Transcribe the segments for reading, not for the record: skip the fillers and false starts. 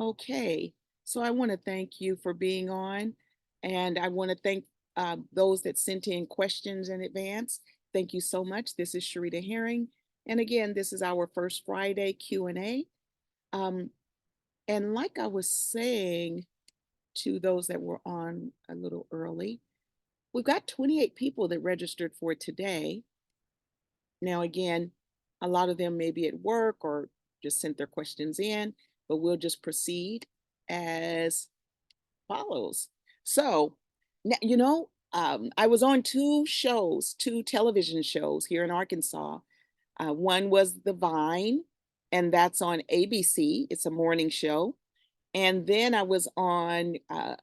Okay, so I want to thank you for being on, and I want to thank those that sent in questions in advance. Thank you so much. This is Sherita Herring, and again, this is our first Friday Q&A. Um, and like I was saying to those that were on a little early, we've got 28 people that registered for today. Now, again, a lot of them may be at work or just sent their questions in, but we'll just proceed as follows. So, I was on two television shows here in Arkansas. One was The Vine, and that's on ABC. It's a morning show. And then I was on,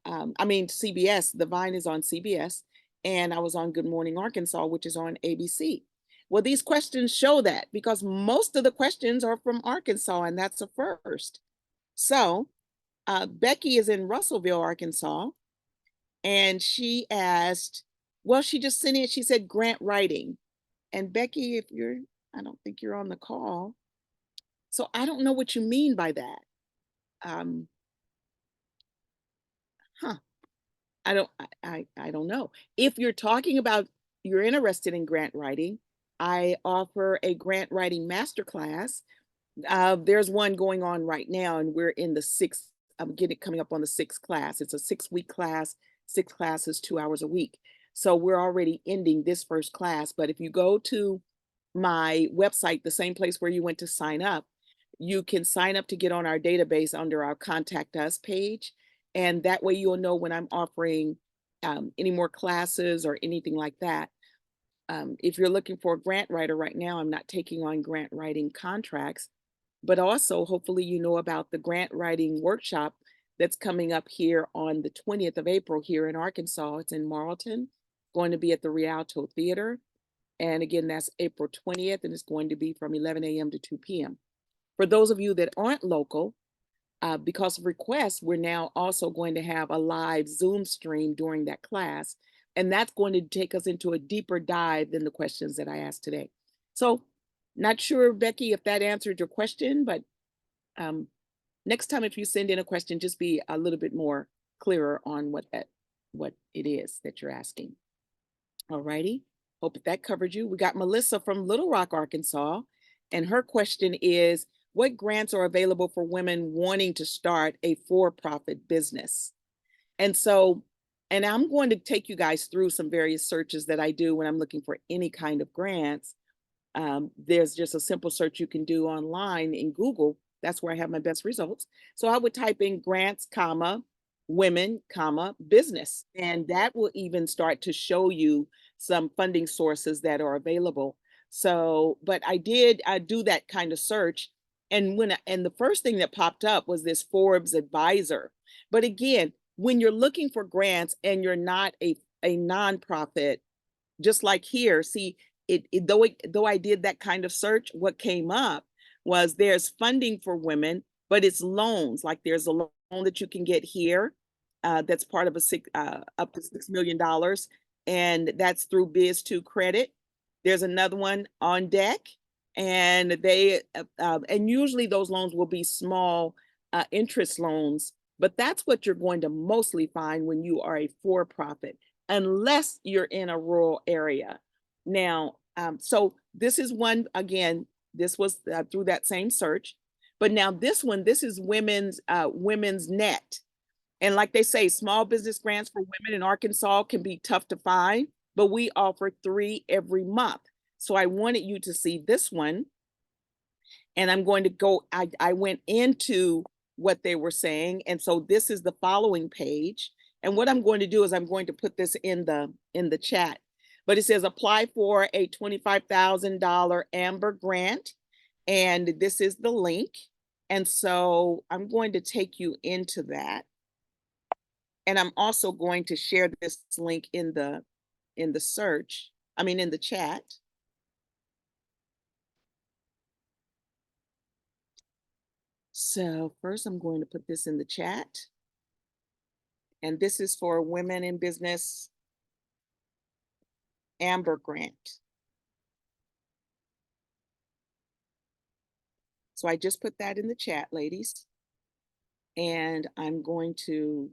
CBS. The Vine is on CBS, and I was on Good Morning Arkansas, which is on ABC. Well, these questions show that because most of the questions are from Arkansas, and that's a first. So, Becky is in Russellville, Arkansas, and she asked, well, she just sent it, she said grant writing. And Becky, I don't think you're on the call. So I don't know what you mean by that. Um, huh. I don't know. If you're talking about you're interested in grant writing, I offer a grant writing masterclass. There's one going on right now, and we're in the sixth. I'm getting coming up on the sixth class. It's a 6-week class, 6 classes, 2 hours a week. So we're already ending this first class. But if you go to my website, the same place where you went to sign up, you can sign up to get on our database under our contact us page. And that way you'll know when I'm offering any more classes or anything like that. If you're looking for a grant writer right now, I'm not taking on grant writing contracts, but also hopefully you know about the grant writing workshop that's coming up here on the 20th of April here in Arkansas. It's in Marlton, going to be at the Rialto Theater. And again, that's April 20th, and it's going to be from 11 a.m. to 2 p.m. For those of you that aren't local, because of requests, we're now also going to have a live Zoom stream during that class. And that's going to take us into a deeper dive than the questions that I asked today. So, not sure, Becky, if that answered your question, but next time if you send in a question, just be a little bit more clearer on what it is that you're asking. All righty. Hope that covered you. We got Melissa from Little Rock, Arkansas, and her question is, what grants are available for women wanting to start a for-profit business? And so, and I'm going to take you guys through some various searches that I do when I'm looking for any kind of grants. There's just a simple search you can do online in Google. That's where I have my best results. So I would type in grants, comma, women, comma, business, and that will even start to show you some funding sources that are available. So, but I do that kind of search. And the first thing that popped up was this Forbes advisor. But again, when you're looking for grants and you're not a nonprofit, just like here, see, though I did that kind of search, what came up was there's funding for women, but it's loans. Like there's a loan that you can get here that's part of up to $6 million, and that's through Biz2 Credit. There's another one on deck, and and usually those loans will be small interest loans, but that's what you're going to mostly find when you are a for-profit, unless you're in a rural area. Now, so this is one, again, this was through that same search, but now this is women's net. And like they say, small business grants for women in Arkansas can be tough to find, but we offer 3 every month. So I wanted you to see this one. And I'm going to I went into what they were saying. And so this is the following page. And what I'm going to do is I'm going to put this in the chat. But it says apply for a $25,000 Amber grant. And this is the link. And so I'm going to take you into that. And I'm also going to share this link in the search, in the chat. So first I'm going to put this in the chat. And this is for Women in Business Amber Grant. So I just put that in the chat, ladies. And I'm going to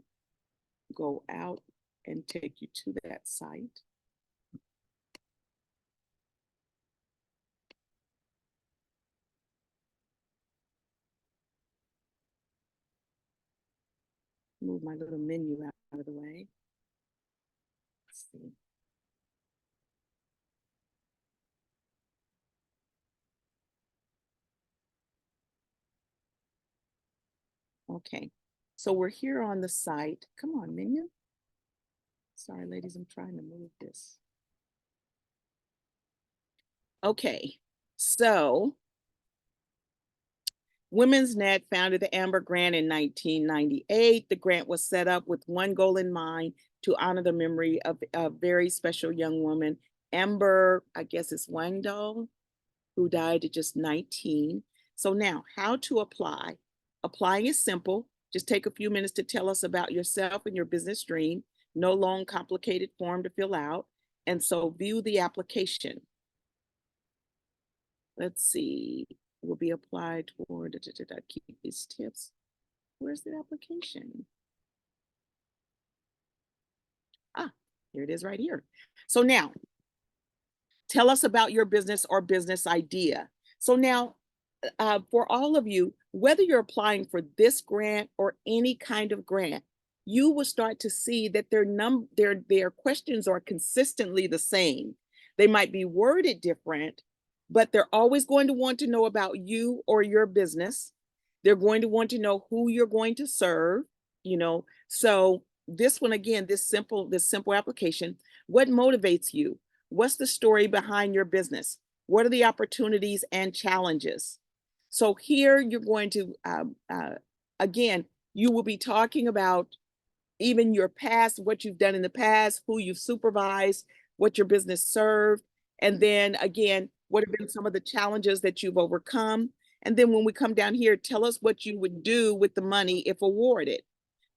go out and take you to that site. Move my little menu out of the way. Let's see. Okay, so we're here on the site. Come on, menu. Sorry, ladies, I'm trying to move this. Okay, so Women's Net founded the Amber Grant in 1998. The grant was set up with one goal in mind, to honor the memory of a very special young woman, Amber, I guess it's Wangdo, who died at just 19. So now, how to apply? Applying is simple. Just take a few minutes to tell us about yourself and your business dream. No long, complicated form to fill out. And so view the application. Let's see, will be applied toward, keep these tips. Where's the application? Ah, here it is right here. So now, tell us about your business or business idea. So now, for all of you, whether you're applying for this grant or any kind of grant, you will start to see that their questions are consistently the same. They might be worded different, but they're always going to want to know about you or your business. They're going to want to know who you're going to serve, you know. So this one, again, this simple application, what motivates you? What's the story behind your business? What are the opportunities and challenges? So here you're going to, again, you will be talking about even your past, what you've done in the past, who you've supervised, what your business served. And then again, what have been some of the challenges that you've overcome? And then when we come down here, tell us what you would do with the money if awarded.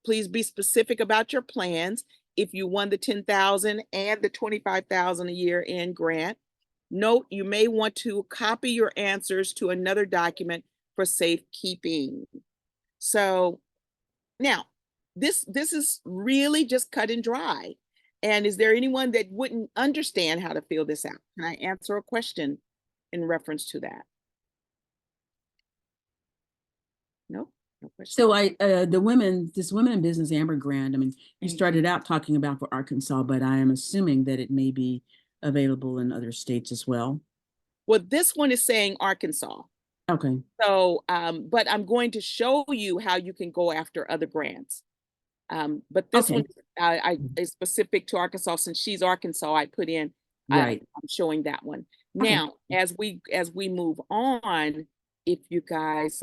Please be specific about your plans. If you won the 10,000 and the 25,000 a year in grant, note you may want to copy your answers to another document for safekeeping. So now, this is really just cut and dry. And is there anyone that wouldn't understand how to fill this out? Can I answer a question in reference to that? Nope, no question. So this women in business Amber Grant, I mean, you started out talking about for Arkansas, but I am assuming that it may be available in other states as well. Well, this one is saying Arkansas. Okay. So, but I'm going to show you how you can go after other grants. But this Okay. one is specific to Arkansas. Since she's Arkansas, I put in, Right. I'm showing that one. Okay. Now, as we move on, if you guys,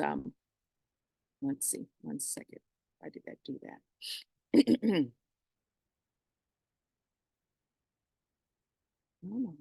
let's see, one second. Why did that do that? Oh.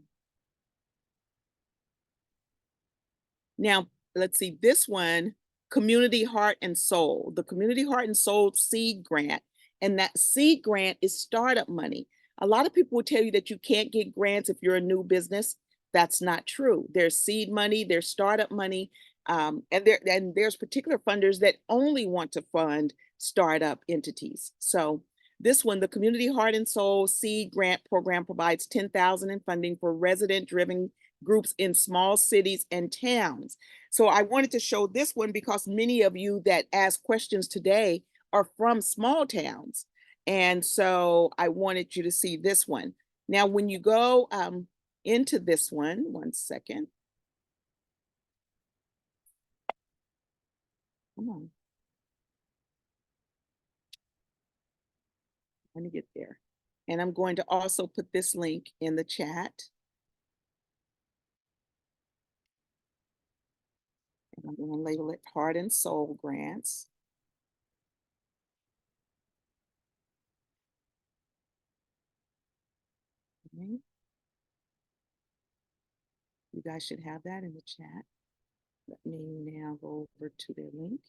Now, let's see, this one, Community Heart and Soul, the Community Heart and Soul Seed Grant. And that seed grant is startup money. A lot of people will tell you that you can't get grants if you're a new business. That's not true. There's seed money, there's startup money, and there's particular funders that only want to fund startup entities. So this one, the Community Heart and Soul Seed Grant Program, provides 10,000 in funding for resident-driven groups in small cities and towns. So I wanted to show this one because many of you that ask questions today are from small towns. And so I wanted you to see this one. Now, when you go into this one second. Come on. Let me get there. And I'm going to also put this link in the chat. And I'm going to label it Heart and Soul Grants. Okay. You guys should have that in the chat. Let me now go over to their link.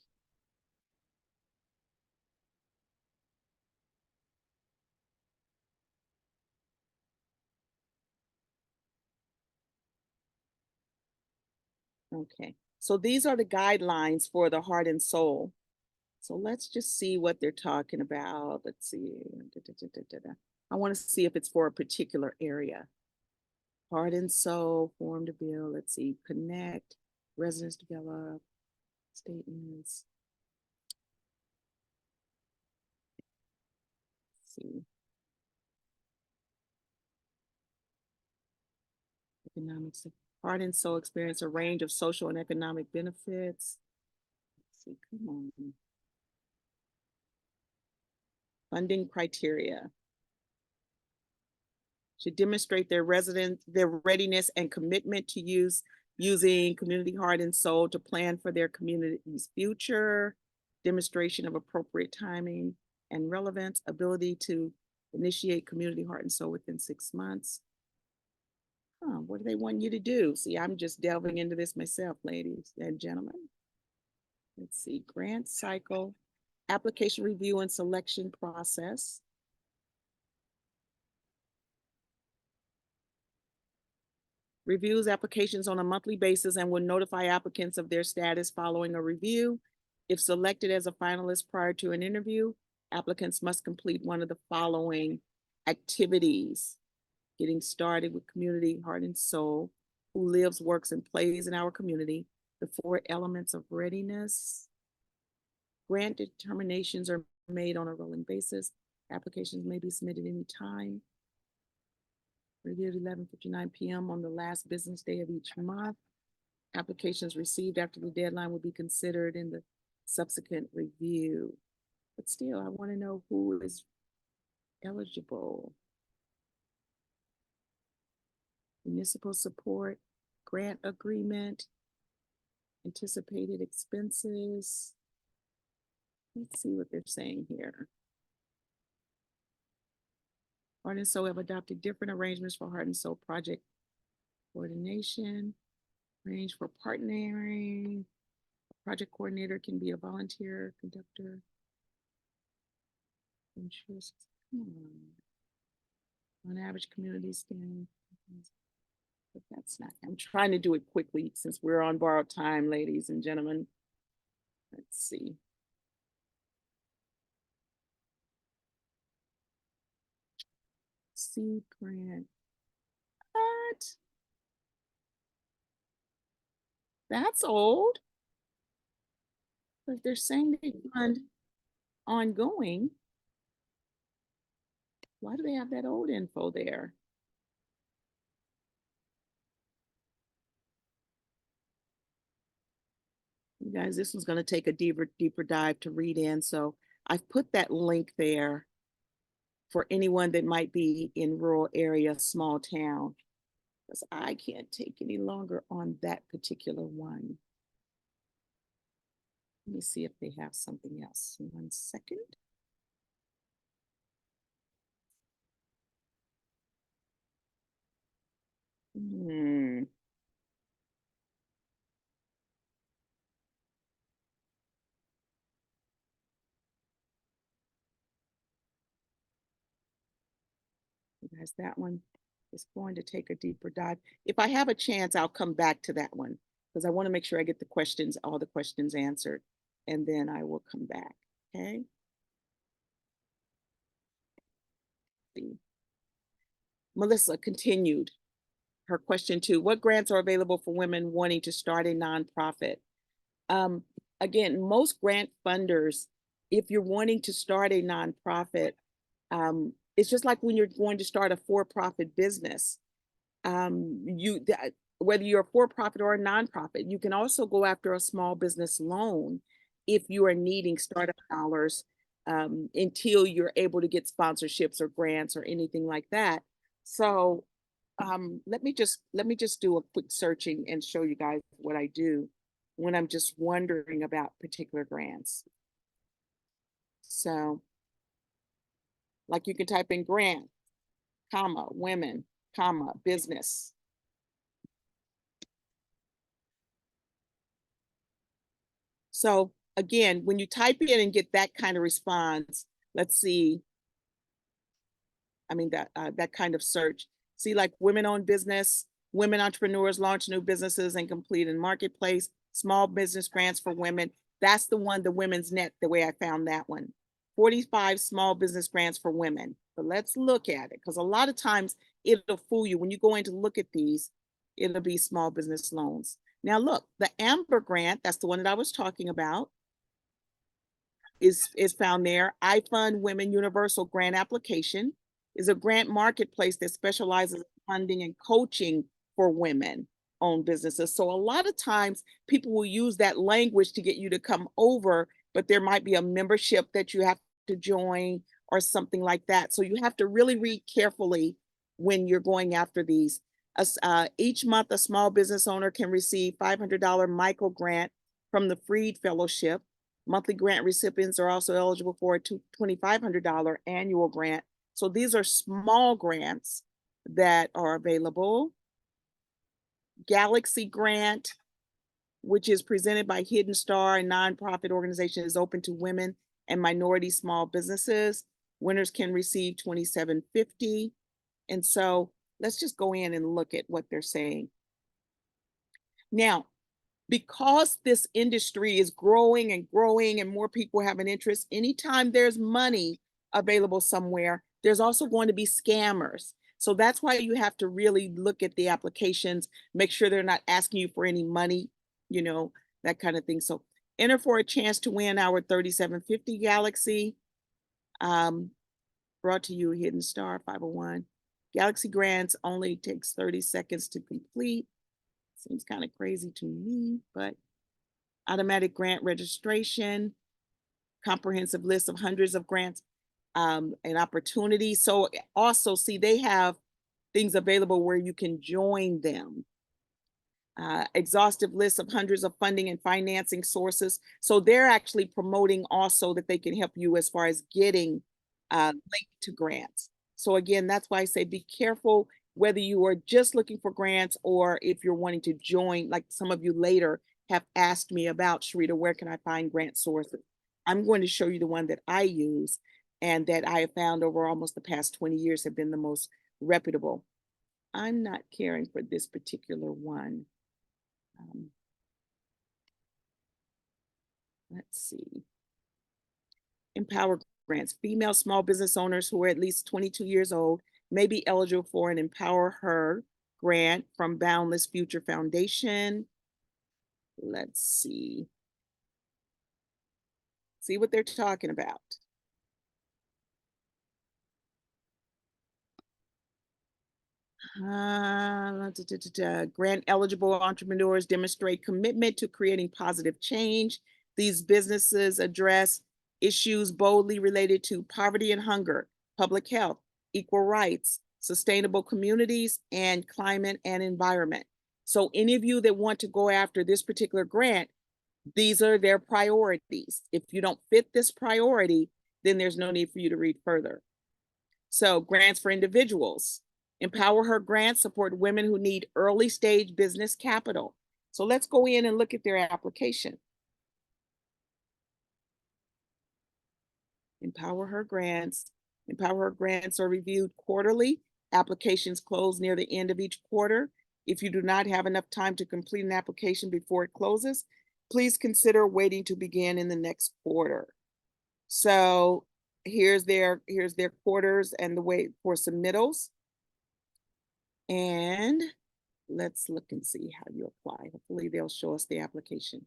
Okay, so these are the guidelines for the Heart and Soul. So let's just see what they're talking about. Let's see. I want to see if it's for a particular area. Heart and soul, form to build. Let's see. Connect, residents develop, statements. Let's see. Economics. Heart and soul experience a range of social and economic benefits. Let's see. Come on. Funding criteria. Should demonstrate their readiness and commitment to using community heart and soul to plan for their community's future, demonstration of appropriate timing and relevance, ability to initiate community heart and soul within 6 months. What do they want you to do? See, I'm just delving into this myself, ladies and gentlemen. Let's see, grant cycle, application review and selection process. Reviews applications on a monthly basis and will notify applicants of their status following a review. If selected as a finalist prior to an interview, applicants must complete one of the following activities. Getting started with community heart and soul, who lives, works, and plays in our community, the 4 elements of readiness. Grant determinations are made on a rolling basis. Applications may be submitted anytime. Reviewed 11:59 p.m. on the last business day of each month. Applications received after the deadline will be considered in the subsequent review. But still, I want to know who is eligible. Municipal support, grant agreement, anticipated expenses. Let's see what they're saying here. Heart and Soul have adopted different arrangements for Heart and Soul project coordination, range for partnering. A project coordinator can be a volunteer, conductor. Ensures, on average, community standing. But that's not, I'm trying to do it quickly since we're on borrowed time, ladies and gentlemen. Let's see. Seed grant. What? That's old. But they're saying they fund ongoing. Why do they have that old info there? You guys, this one's going to take a deeper dive to read in. So I've put that link there for anyone that might be in rural area, small town, because I can't take any longer on that particular one. Let me see if they have something else. 1 second. Guys, that one is going to take a deeper dive. If I have a chance, I'll come back to that one because I want to make sure I get the questions, all the questions answered, and then I will come back. Okay. See. Melissa continued her question too. What grants are available for women wanting to start a nonprofit? Um, Again, most grant funders, if you're wanting to start a nonprofit, it's just like when you're going to start a for-profit business. Whether you're a for-profit or a nonprofit, you can also go after a small business loan if you are needing startup dollars until you're able to get sponsorships or grants or anything like that. So let me just do a quick searching and show you guys what I do when I'm just wondering about particular grants. So like you can type in grant, comma, women, comma, business. So again, when you type in and get that kind of response, let's see, I mean, that kind of search, see like women-owned business, women entrepreneurs launch new businesses and complete in marketplace, small business grants for women. That's the one, the Women's Net, the way I found that one. 45 small business grants for women. But let's look at it, because a lot of times it'll fool you. When you go in to look at these, it'll be small business loans. Now look, the Amber grant, that's the one that I was talking about, is found there. I Fund Women Universal Grant Application is a grant marketplace that specializes in funding and coaching for women owned businesses. So a lot of times people will use that language to get you to come over, but there might be a membership that you have to join or something like that. So you have to really read carefully when you're going after these. Each month, a small business owner can receive $500 micro grant from the Freed Fellowship. Monthly grant recipients are also eligible for a $2,500 annual grant. So these are small grants that are available. Galaxy Grant, which is presented by Hidden Star, a nonprofit organization, is open to women and minority small businesses. Winners can receive $2,750. And so let's just go in and look at what they're saying. Now, because this industry is growing and growing and more people have an interest, anytime there's money available somewhere, there's also going to be scammers. So that's why you have to really look at the applications, make sure they're not asking you for any money, you know, that kind of thing. So enter for a chance to win our 3750 Galaxy. Brought to you, Hidden Star 501. Galaxy Grants only takes 30 seconds to complete. Seems kind of crazy to me, but automatic grant registration, comprehensive list of hundreds of grants and opportunities. So also see, they have things available where you can join them. Exhaustive list of hundreds of funding and financing sources. So they're actually promoting also that they can help you as far as getting linked to grants. So again, that's why I say be careful whether you are just looking for grants or if you're wanting to join, like some of you later have asked me about, Sherita, where can I find grant sources? I'm going to show you the one that I use and that I have found over almost the past 20 years have been the most reputable. I'm not caring for this particular one. Let's see. Empower grants. Female small business owners who are at least 22 years old may be eligible for an Empower Her grant from Boundless Future Foundation. Let's see. See what they're talking about. Grant eligible entrepreneurs demonstrate commitment to creating positive change. These businesses address issues boldly related to poverty and hunger, public health, equal rights, sustainable communities, and climate and environment. So any of you that want to go after this particular grant, these are their priorities. If you don't fit this priority, then there's no need for you to read further. So grants for individuals. Empower Her grants support women who need early stage business capital. So let's go in and look at their application. Empower Her grants. Empower Her grants are reviewed quarterly. Applications close near the end of each quarter. If you do not have enough time to complete an application before it closes, please consider waiting to begin in the next quarter. So here's their quarters and the way for submittals. And let's look and see how you apply. Hopefully they'll show us the application.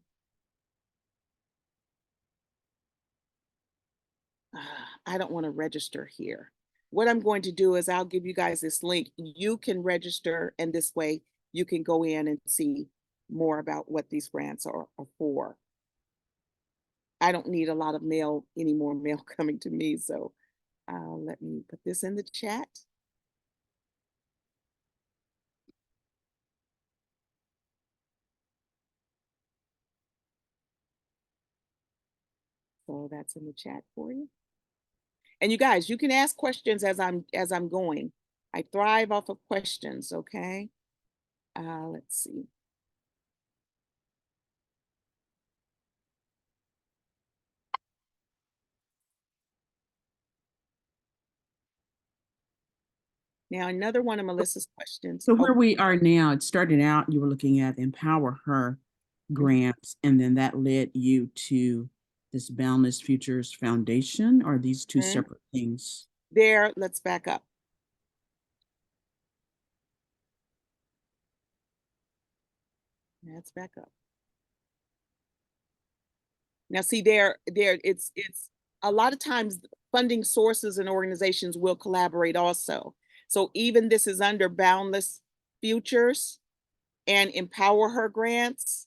I don't want to register here. What I'm going to do is I'll give you guys this link. You can register, and this way you can go in and see more about what these grants are for. I don't need a lot of mail, any more mail coming to me. So let me put this in the chat. So that's in the chat for you. And you guys, you can ask questions as I'm going. I thrive off of questions, okay? Let's see. Now, another one of Melissa's questions. So where we are now, it started out, you were looking at Empower Her. grants, and then that led you to this Boundless Futures Foundation? Are these two Mhm. separate things? There, let's back up. Let's back up. Now, see, it's a lot of times funding sources and organizations will collaborate also. So even this is under Boundless Futures and Empower Her grants.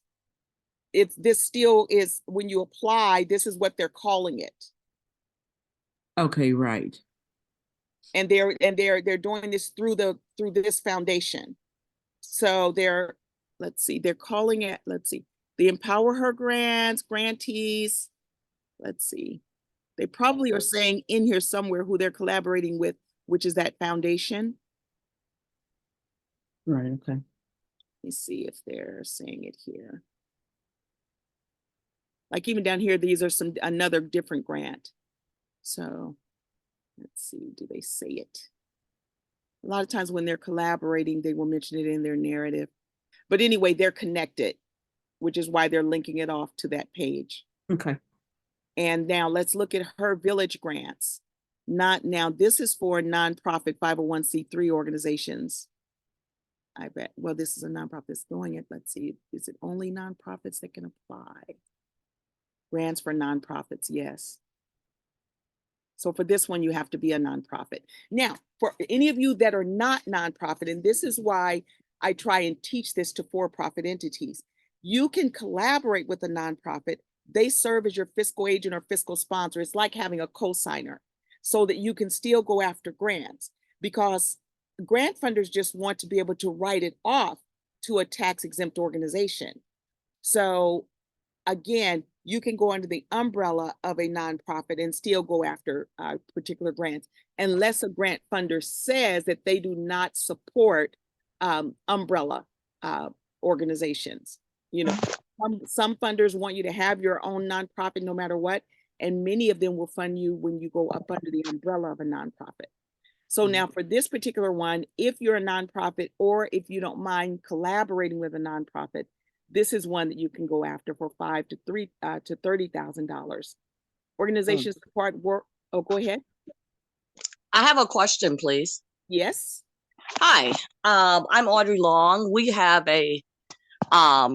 This still is, when you apply, this is what they're calling it. Okay, right. And they're doing this through this foundation. So let's see, they're calling it, let's see, the Empower Her grants, grantees. Let's see. They probably are saying in here somewhere who they're collaborating with, which is that foundation. Right, okay. Let me see if they're saying it here. Like even down here, these are another different grant. So let's see, do they say it? A lot of times when they're collaborating, they will mention it in their narrative. But anyway, they're connected, which is why they're linking it off to that page. Okay. And now let's look at Her Village grants. Now, this is for nonprofit 501c3 organizations. I bet. Well, this is a nonprofit that's doing it. Let's see. Is it only nonprofits that can apply? Grants for nonprofits, yes. So for this one, you have to be a nonprofit. Now, for any of you that are not nonprofit, and this is why I try and teach this to for-profit entities, you can collaborate with a nonprofit. They serve as your fiscal agent or fiscal sponsor. It's like having a co-signer so that you can still go after grants, because grant funders just want to be able to write it off to a tax-exempt organization. So again, you can go under the umbrella of a nonprofit and still go after particular grants, unless a grant funder says that they do not support umbrella organizations. You know, some funders want you to have your own nonprofit no matter what, and many of them will fund you when you go up under the umbrella of a nonprofit. So now for this particular one, if you're a nonprofit or if you don't mind collaborating with a nonprofit, this is one that you can go after for $5,000 to $30,000. Organizations support work. Oh, go ahead. I have a question, please. Yes. Hi, I'm Audrey Long. We have a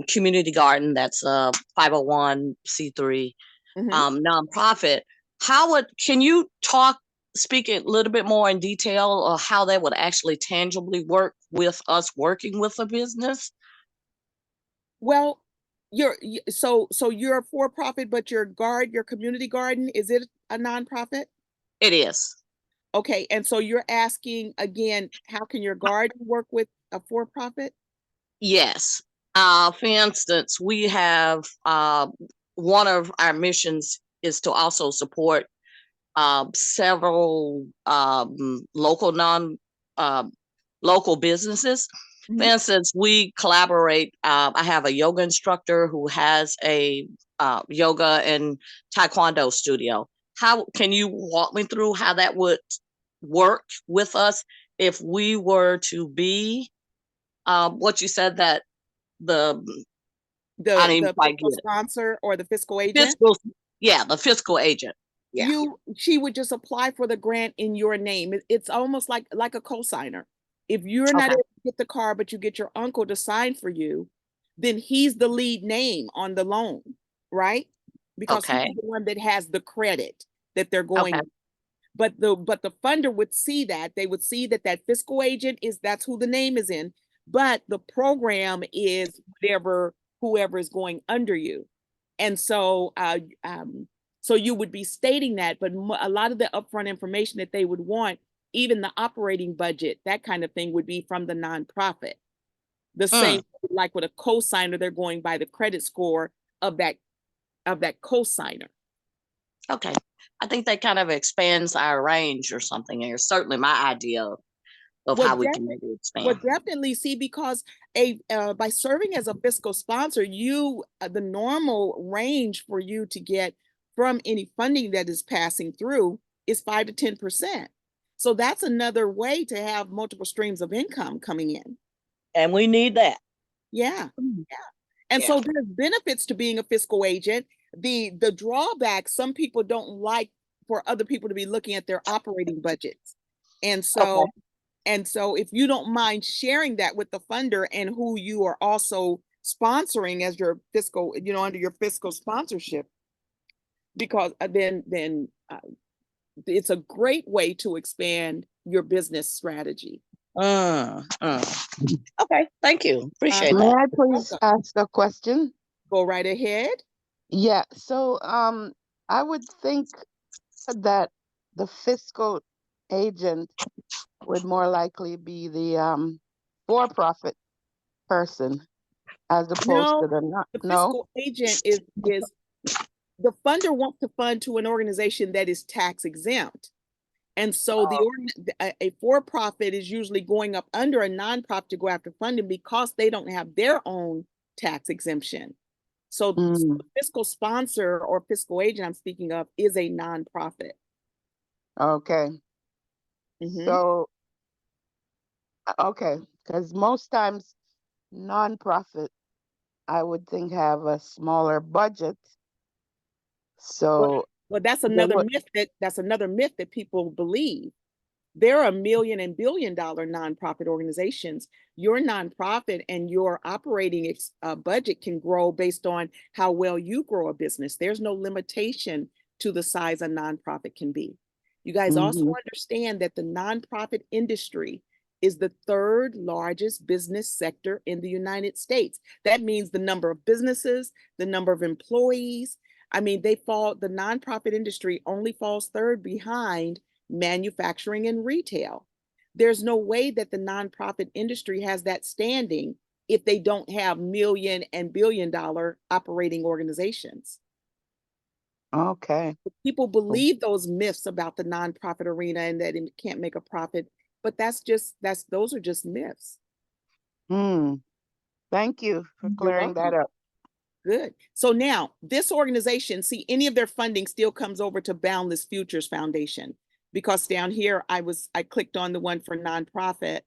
community garden that's a 501c3 nonprofit. Can you speak a little bit more in detail of how that would actually tangibly work with us working with a business? Well, so you're a for-profit, but your community garden, is it a nonprofit? It is. Okay, and so you're asking again, how can your garden work with a for-profit? Yes. For instance, we have one of our missions is to also support several local businesses. For instance, we collaborate. I have a yoga instructor who has a yoga and taekwondo studio. How can you walk me through how that would work with us if we were to be what you said, that I didn't even The quite fiscal get it. sponsor or the fiscal agent? The fiscal agent. Yeah. She would just apply for the grant in your name. It's almost like a co-signer. If you're not Okay. able to get the car, but you get your uncle to sign for you, then he's the lead name on the loan, right? Because he's Okay. the one that has the credit that they're Okay. going. But the funder would see that. They would see that fiscal agent that's who the name is in, but the program is whoever is going under you. And so so you would be stating that, but a lot of the upfront information that they would want, even the operating budget, that kind of thing, would be from the nonprofit. The same like with a co-signer, they're going by the credit score of that co-signer. Okay. I think that kind of expands our range or something. It's certainly my idea of Well, how we can maybe well, expand. definitely see, because by serving as a fiscal sponsor, the normal range for you to get from any funding that is passing through is 5 to 10%. So that's another way to have multiple streams of income coming in. And we need that. Yeah. Yeah. And Yeah. so there's benefits to being a fiscal agent. The drawback, some people don't like for other people to be looking at their operating budgets. And Okay. so if you don't mind sharing that with the funder and who you are also sponsoring as your fiscal, under your fiscal sponsorship, because then it's a great way to expand your business strategy. Okay, thank you. Appreciate May that. I please Welcome. ask a question? Go right ahead. Yeah, so I would think that the fiscal agent would more likely be the for-profit person as opposed No, to the not. the No? fiscal agent is the funder wants to fund to an organization that is tax exempt. And so Oh. a for-profit is usually going up under a nonprofit to go after funding because they don't have their own tax exemption. So Mm, the fiscal sponsor or fiscal agent I'm speaking of is a nonprofit. okay. Mhm. So, okay, because most times nonprofit, I would think have a smaller budget. Well, So well, they would. that's another myth that people believe. There are million and billion-dollar nonprofit organizations. Your nonprofit and your operating budget can grow based on how well you grow a business. There's no limitation to the size a nonprofit can be. You guys also Mhm. understand that the nonprofit industry is the third largest business sector in the United States. That means the number of businesses, the number of employees. I mean, the nonprofit industry only falls third behind manufacturing and retail. There's no way that the nonprofit industry has that standing if they don't have million and billion-dollar operating organizations. Okay. People believe those myths about the nonprofit arena and that it can't make a profit, but those are just myths. Hmm. Thank you for You're clearing that welcome. up. Good. So now this organization, see, any of their funding still comes over to Boundless Futures Foundation, because down here I clicked on the one for nonprofit.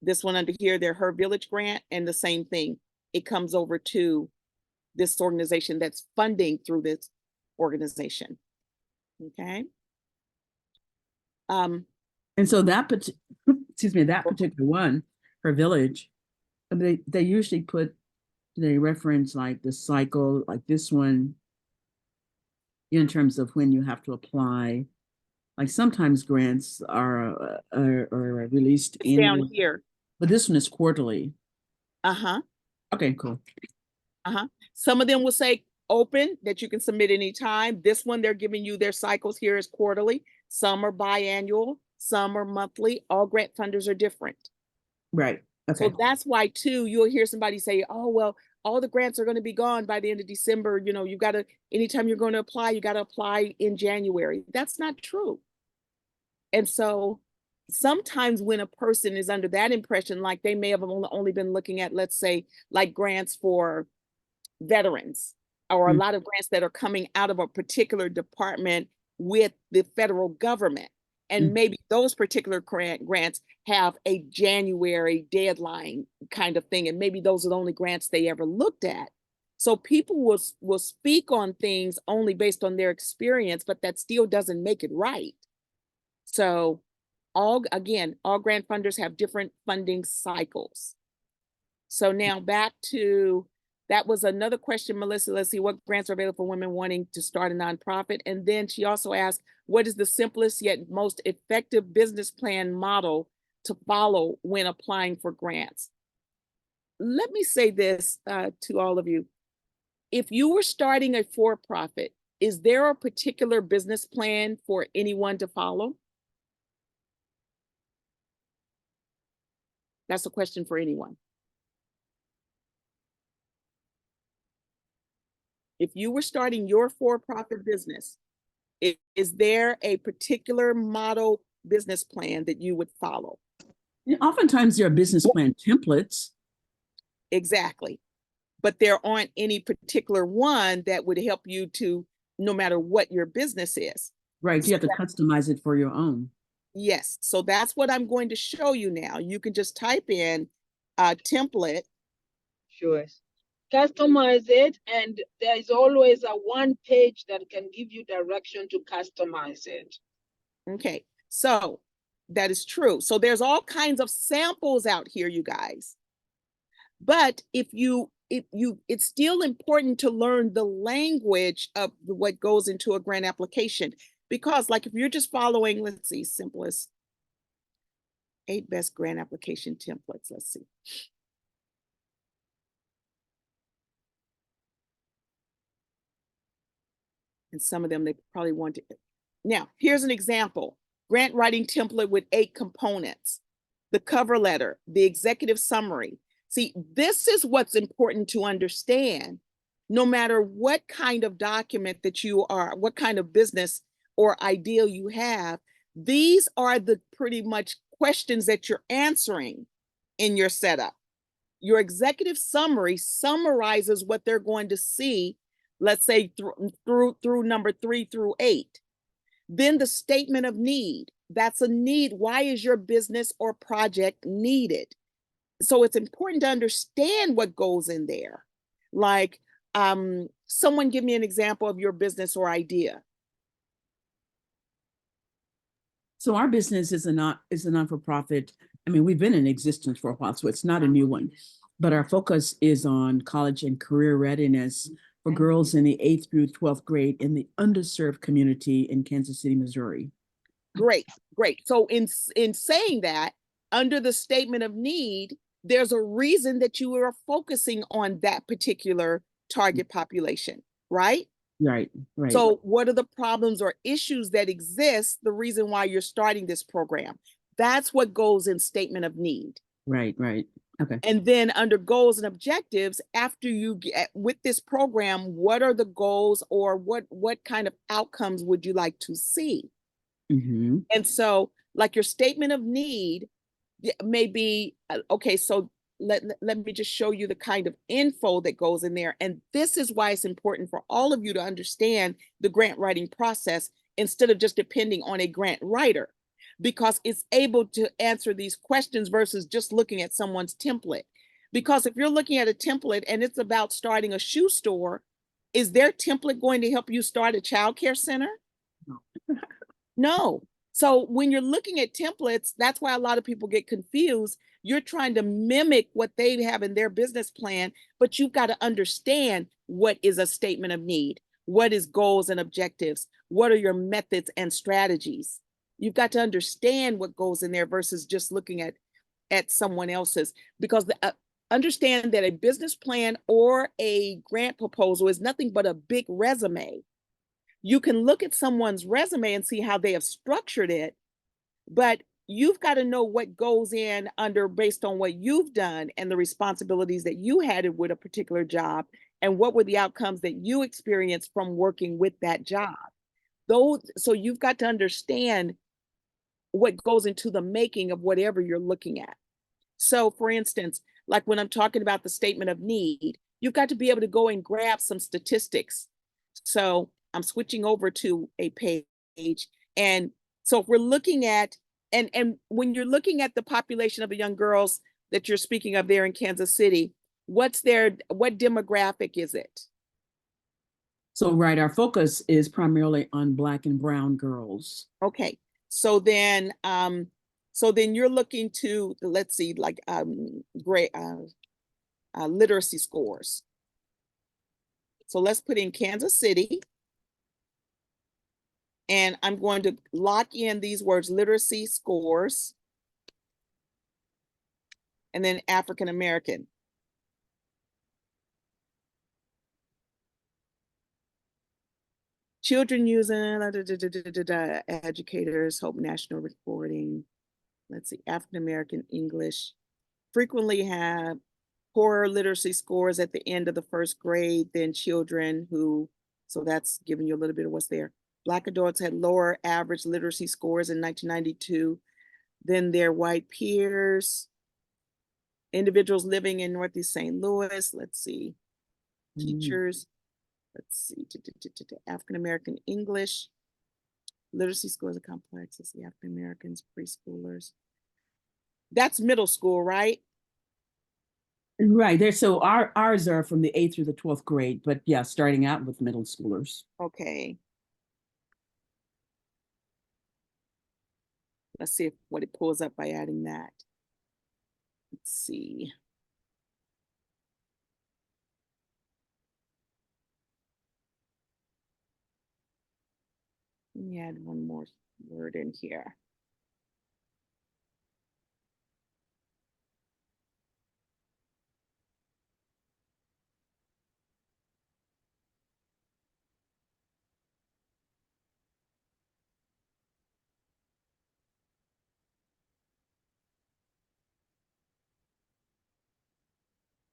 This one under here, their Her Village grant, and the same thing. It comes over to this organization that's funding through this organization. Okay. And so that that particular one, Her Village, they usually they reference like the cycle, like this one, in terms of when you have to apply. Like sometimes grants are released It's down annually, here. but this one is quarterly. Uh-huh. Okay, cool. Uh-huh. Some of them will say open, that you can submit anytime. This one, they're giving you their cycles here is quarterly. Some are biannual, some are monthly. All grant funders are different. Right. So Okay. that's why too, you'll hear somebody say, oh, well, all the grants are going to be gone by the end of December. You got to, anytime you're going to apply, you got to apply in January. That's not true. And so sometimes when a person is under that impression, like they may have only been looking at, let's say, like grants for veterans, or a Mm. lot of grants that are coming out of a particular department with the federal government. And Mm. maybe those particular grants have a January deadline kind of thing. And maybe those are the only grants they ever looked at. So people will speak on things only based on their experience, but that still doesn't make it right. So all grant funders have different funding cycles. So now back to, that was another question, Melissa. Let's see, what grants are available for women wanting to start a nonprofit? And then she also asked, what is the simplest yet most effective business plan model to follow when applying for grants? Let me say this to all of you. If you were starting a for-profit, is there a particular business plan for anyone to follow? That's a question for anyone. If you were starting your for-profit business, is there a particular model business plan that you would follow? Oftentimes there are business plan templates. Exactly. But there aren't any particular one that would help you to, no matter what your business is. Right. So You have to customize it for your own. yes. So that's what I'm going to show you now. You can just type in template Sure. Customize it, and there is always a one page that can give you direction to customize it. Okay, so that is true. So there's all kinds of samples out here, you guys. But it's still important to learn the language of what goes into a grant application, because like if you're just following, let's see, simplest 8 best grant application templates, let's see. And some of them they probably want to. Now, here's an example. Grant writing template with 8 components. The cover letter, the executive summary. See, this is what's important to understand. No matter what kind of document that you are, what kind of business or ideal you have, these are the pretty much questions that you're answering in your setup. Your executive summary summarizes what they're going to see, let's say through number 3 through 8. Then the statement of need. That's a need. Why is your business or project needed? So it's important to understand what goes in there. Like, someone give me an example of your business or idea. So our business is a non-for-profit. I mean, we've been in existence for a while, so it's not a new one. But our focus is on college and career readiness for girls in the 8th through 12th grade in the underserved community in Kansas City, Missouri. Great, great. So in saying that, under the statement of need, there's a reason that you are focusing on that particular target population, right? Right, right. So what are the problems or issues that exist, the reason why you're starting this program? That's what goes in statement of need. Right, right. Okay. And then under goals and objectives, after you get with this program, what are the goals or what kind of outcomes would you like to see? Mm-hmm. And so like your statement of need may be, okay, so let me just show you the kind of info that goes in there. And this is why it's important for all of you to understand the grant writing process instead of just depending on a grant writer, because it's able to answer these questions versus just looking at someone's template. Because if you're looking at a template and it's about starting a shoe store, is their template going to help you start a childcare center? No. So when you're looking at templates, that's why a lot of people get confused. You're trying to mimic what they have in their business plan, but you've got to understand what is a statement of need, what is goals and objectives, what are your methods and strategies. You've got to understand what goes in there versus just looking at someone else's, because understand that a business plan or a grant proposal is nothing but a big resume. You can look at someone's resume and see how they have structured it, but you've got to know what goes in under based on what you've done and the responsibilities that you had with a particular job and what were the outcomes that you experienced from working with that job. So you've got to understand what goes into the making of whatever you're looking at. So for instance, like when I'm talking about the statement of need, you've got to be able to go and grab some statistics. So I'm switching over to a page. And so if we're looking at, and when you're looking at the population of the young girls that you're speaking of there in Kansas City, what demographic is it? So, right, our focus is primarily on Black and brown girls. Okay. So then you're looking to, let's see, like great literacy scores. So let's put in Kansas City. And I'm going to lock in these words, literacy scores, and then African American. Children using educators, Hope National Reporting. Let's see, African American English. Frequently have poorer literacy scores at the end of the first grade than children who, so that's giving you a little bit of what's there. Black adults had lower average literacy scores in 1992 than their white peers. Individuals living in Northeast St. Louis, let's see, teachers, let's see, African American English, literacy scores are complex, let's see, African Americans, preschoolers. That's middle school, right? Right there. So ours are from the 8th through the 12th grade, but yeah, starting out with middle schoolers. Okay. Let's see what it pulls up by adding that. Let's see. Let me add one more word in here.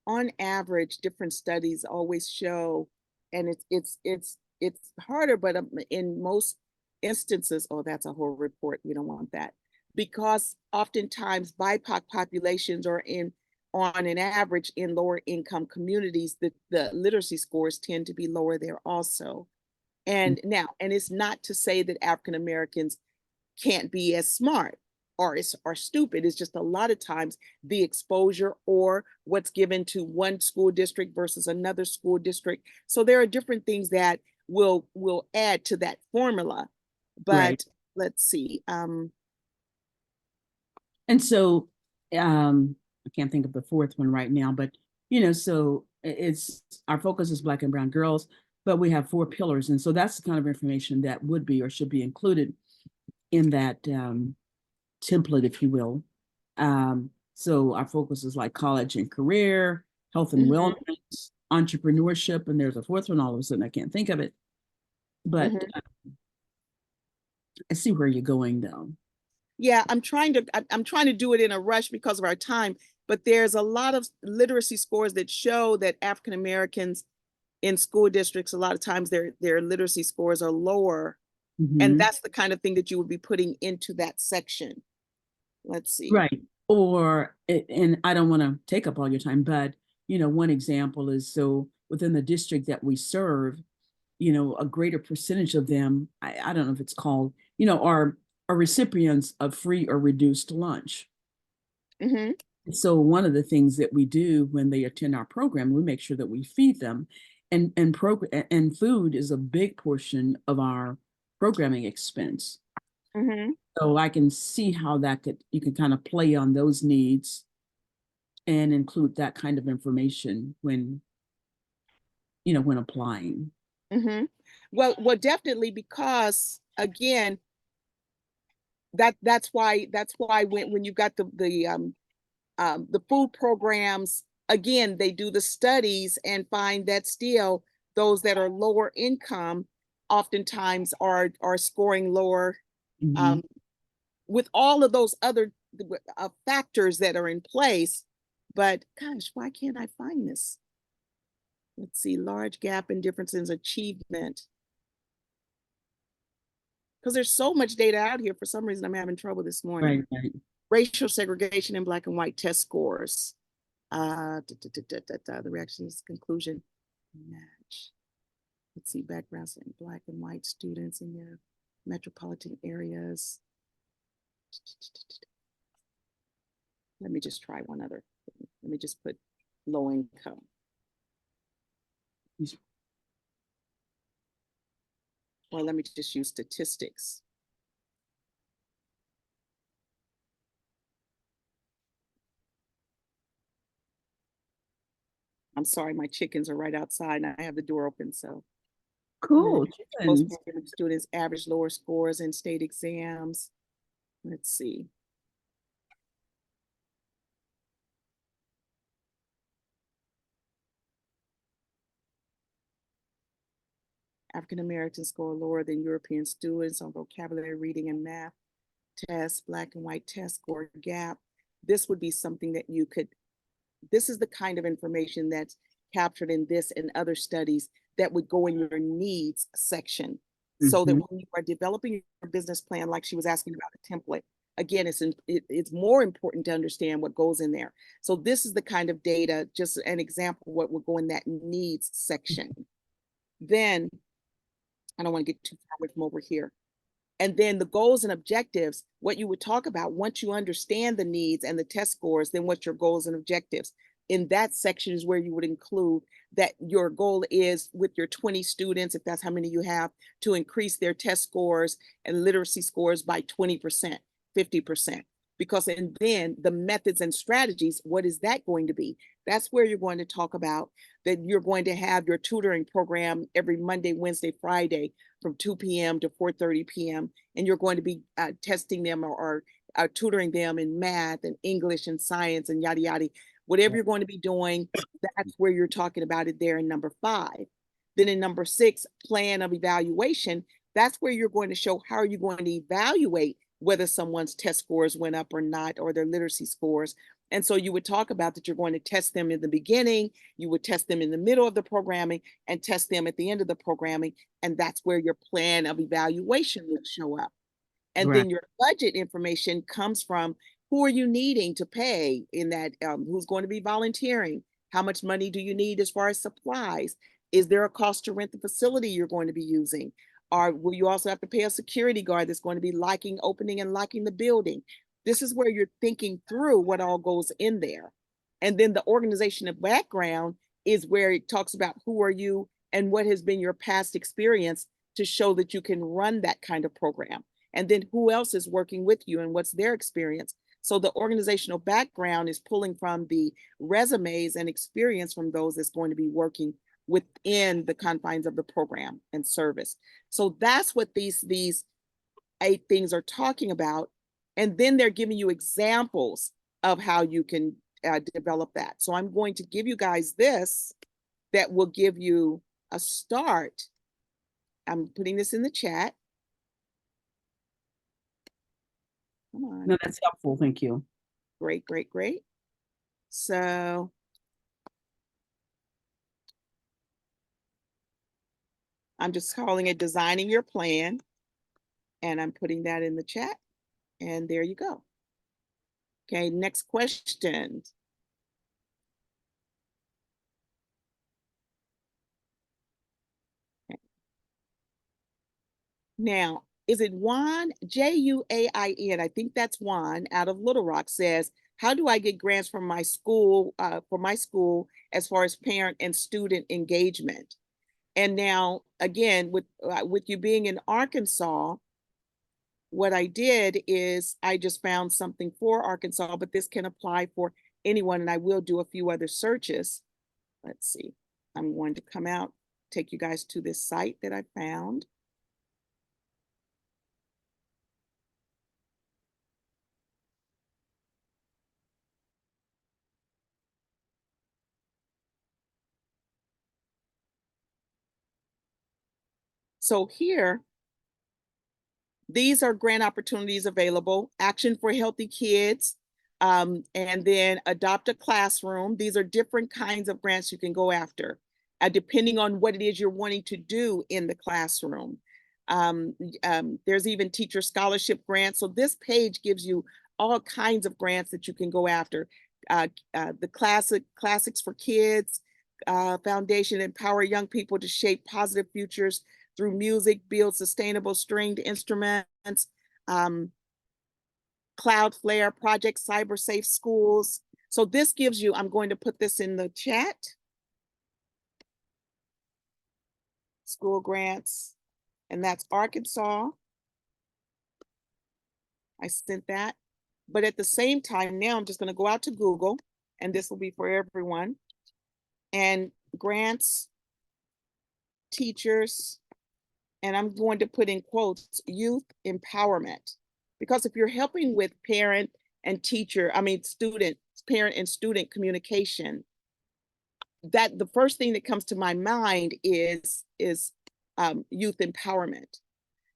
On average, different studies always show, and it's harder, but in most instances, oh, that's a whole report. We don't want that, because oftentimes BIPOC populations are on an average in lower income communities. The literacy scores tend to be lower there also. And now, and it's not to say that African Americans can't be as smart or stupid. It's just a lot of times the exposure or what's given to one school district versus another school district. So there are different things that will add to that formula. Right. But let's see. And so I can't think of the fourth one right now, but so it's our focus is Black and brown girls, but we have 4 pillars. And so that's the kind of information that would be or should be included in that template, if you will. So our focus is like college and career, health and wellness, entrepreneurship, and there's a fourth one. All of a sudden, I can't think of it, but I see where you're going, though. Yeah, I'm trying to do it in a rush because of our time, but there's a lot of literacy scores that show that African Americans in school districts, a lot of times their literacy scores are lower. And that's the kind of thing that you would be putting into that section. Let's see. Right. Or, and I don't want to take up all your time, but, one example is, so within the district that we serve, a greater percentage of them, I don't know if it's called, are recipients of free or reduced lunch. So one of the things that we do when they attend our program, we make sure that we feed them, and food is a big portion of our programming expense. So I can see how you can kind of play on those needs and include that kind of information when applying. Well, definitely, because again, that's why when you got the food programs, again, they do the studies and find that still those that are lower income oftentimes are scoring lower. With all of those other factors that are in place. But gosh, why can't I find this? Let's see, large gap in differences in achievement. Because there's so much data out here. For some reason, I'm having trouble this morning. Right. Racial segregation in Black and white test scores. The reactions conclusion match. Let's see, backgrounds in Black and white students in their metropolitan areas. Let me just try one other. Let me just put low income. Or let me just use statistics. I'm sorry, my chickens are right outside and I have the door open, so. Cool. Most students average lower scores in state exams. Let's see. African Americans score lower than European students on vocabulary, reading, and math tests. Black and white test score gap. This would be something that you could, this is the kind of information that's captured in this and other studies that would go in your needs section. So that when you are developing your business plan, like she was asking about a template, again, it's more important to understand what goes in there. So this is the kind of data, just an example of what would go in that needs section. Then, I don't want to get too far away from over here. And then the goals and objectives, what you would talk about once you understand the needs and the test scores, then what's your goals and objectives? in that section is where you would include that your goal is with your 20 students, if that's how many you have, to increase their test scores and literacy scores by 20%, 50%. Because and then the methods and strategies, what is that going to be? That's where you're going to talk about that you're going to have your tutoring program every Monday, Wednesday, Friday from 2 p.m. to 4:30 p.m. And you're going to be testing them or tutoring them in math and English and science and yada yada. Whatever you're going to be doing, that's where you're talking about it there in number 5. Then in number 6, plan of evaluation, that's where you're going to show how are you going to evaluate whether someone's test scores went up or not, or their literacy scores. And so you would talk about that you're going to test them in the beginning, you would test them in the middle of the programming, and test them at the end of the programming. And that's where your plan of evaluation would show up. And Right. then your budget information comes from who are you needing to pay in that, who's going to be volunteering? How much money do you need as far as supplies? Is there a cost to rent the facility you're going to be using? Or will you also have to pay a security guard that's going to be opening and locking the building? This is where you're thinking through what all goes in there. And then the organizational background is where it talks about who are you and what has been your past experience to show that you can run that kind of program. And then who else is working with you and what's their experience. So the organizational background is pulling from the resumes and experience from those that's going to be working within the confines of the program and service. So that's what these 8 things are talking about. And then they're giving you examples of how you can develop that. So I'm going to give you guys this that will give you a start. I'm putting this in the chat. Come on. No, that's helpful. Thank you. Great, great, great. So I'm just calling it designing your plan. And I'm putting that in the chat. And there you go. Okay, next question. Okay. Now, is it Juan, Juain? I think that's Juan out of Little Rock says, how do I get grants from my school, as far as parent and student engagement? And now, again, with you being in Arkansas, what I did is I just found something for Arkansas, but this can apply for anyone, and I will do a few other searches. Let's see. I'm going to come out, take you guys to this site that I found. So here, these are grant opportunities available. Action for Healthy Kids, and then Adopt a Classroom. These are different kinds of grants you can go after, depending on what it is you're wanting to do in the classroom. There's even teacher scholarship grants. So this page gives you all kinds of grants that you can go after. The Classics for Kids Foundation, empower young people to shape positive futures through music, build sustainable stringed instruments, Cloudflare Project, Cyber Safe Schools. So this gives you, I'm going to put this in the chat. School grants, and that's Arkansas. I sent that. But at the same time, now I'm just going to go out to Google, and this will be for everyone. And grants, teachers, and I'm going to put in quotes, youth empowerment. Because if you're helping with parent and student communication, that the first thing that comes to my mind is youth empowerment.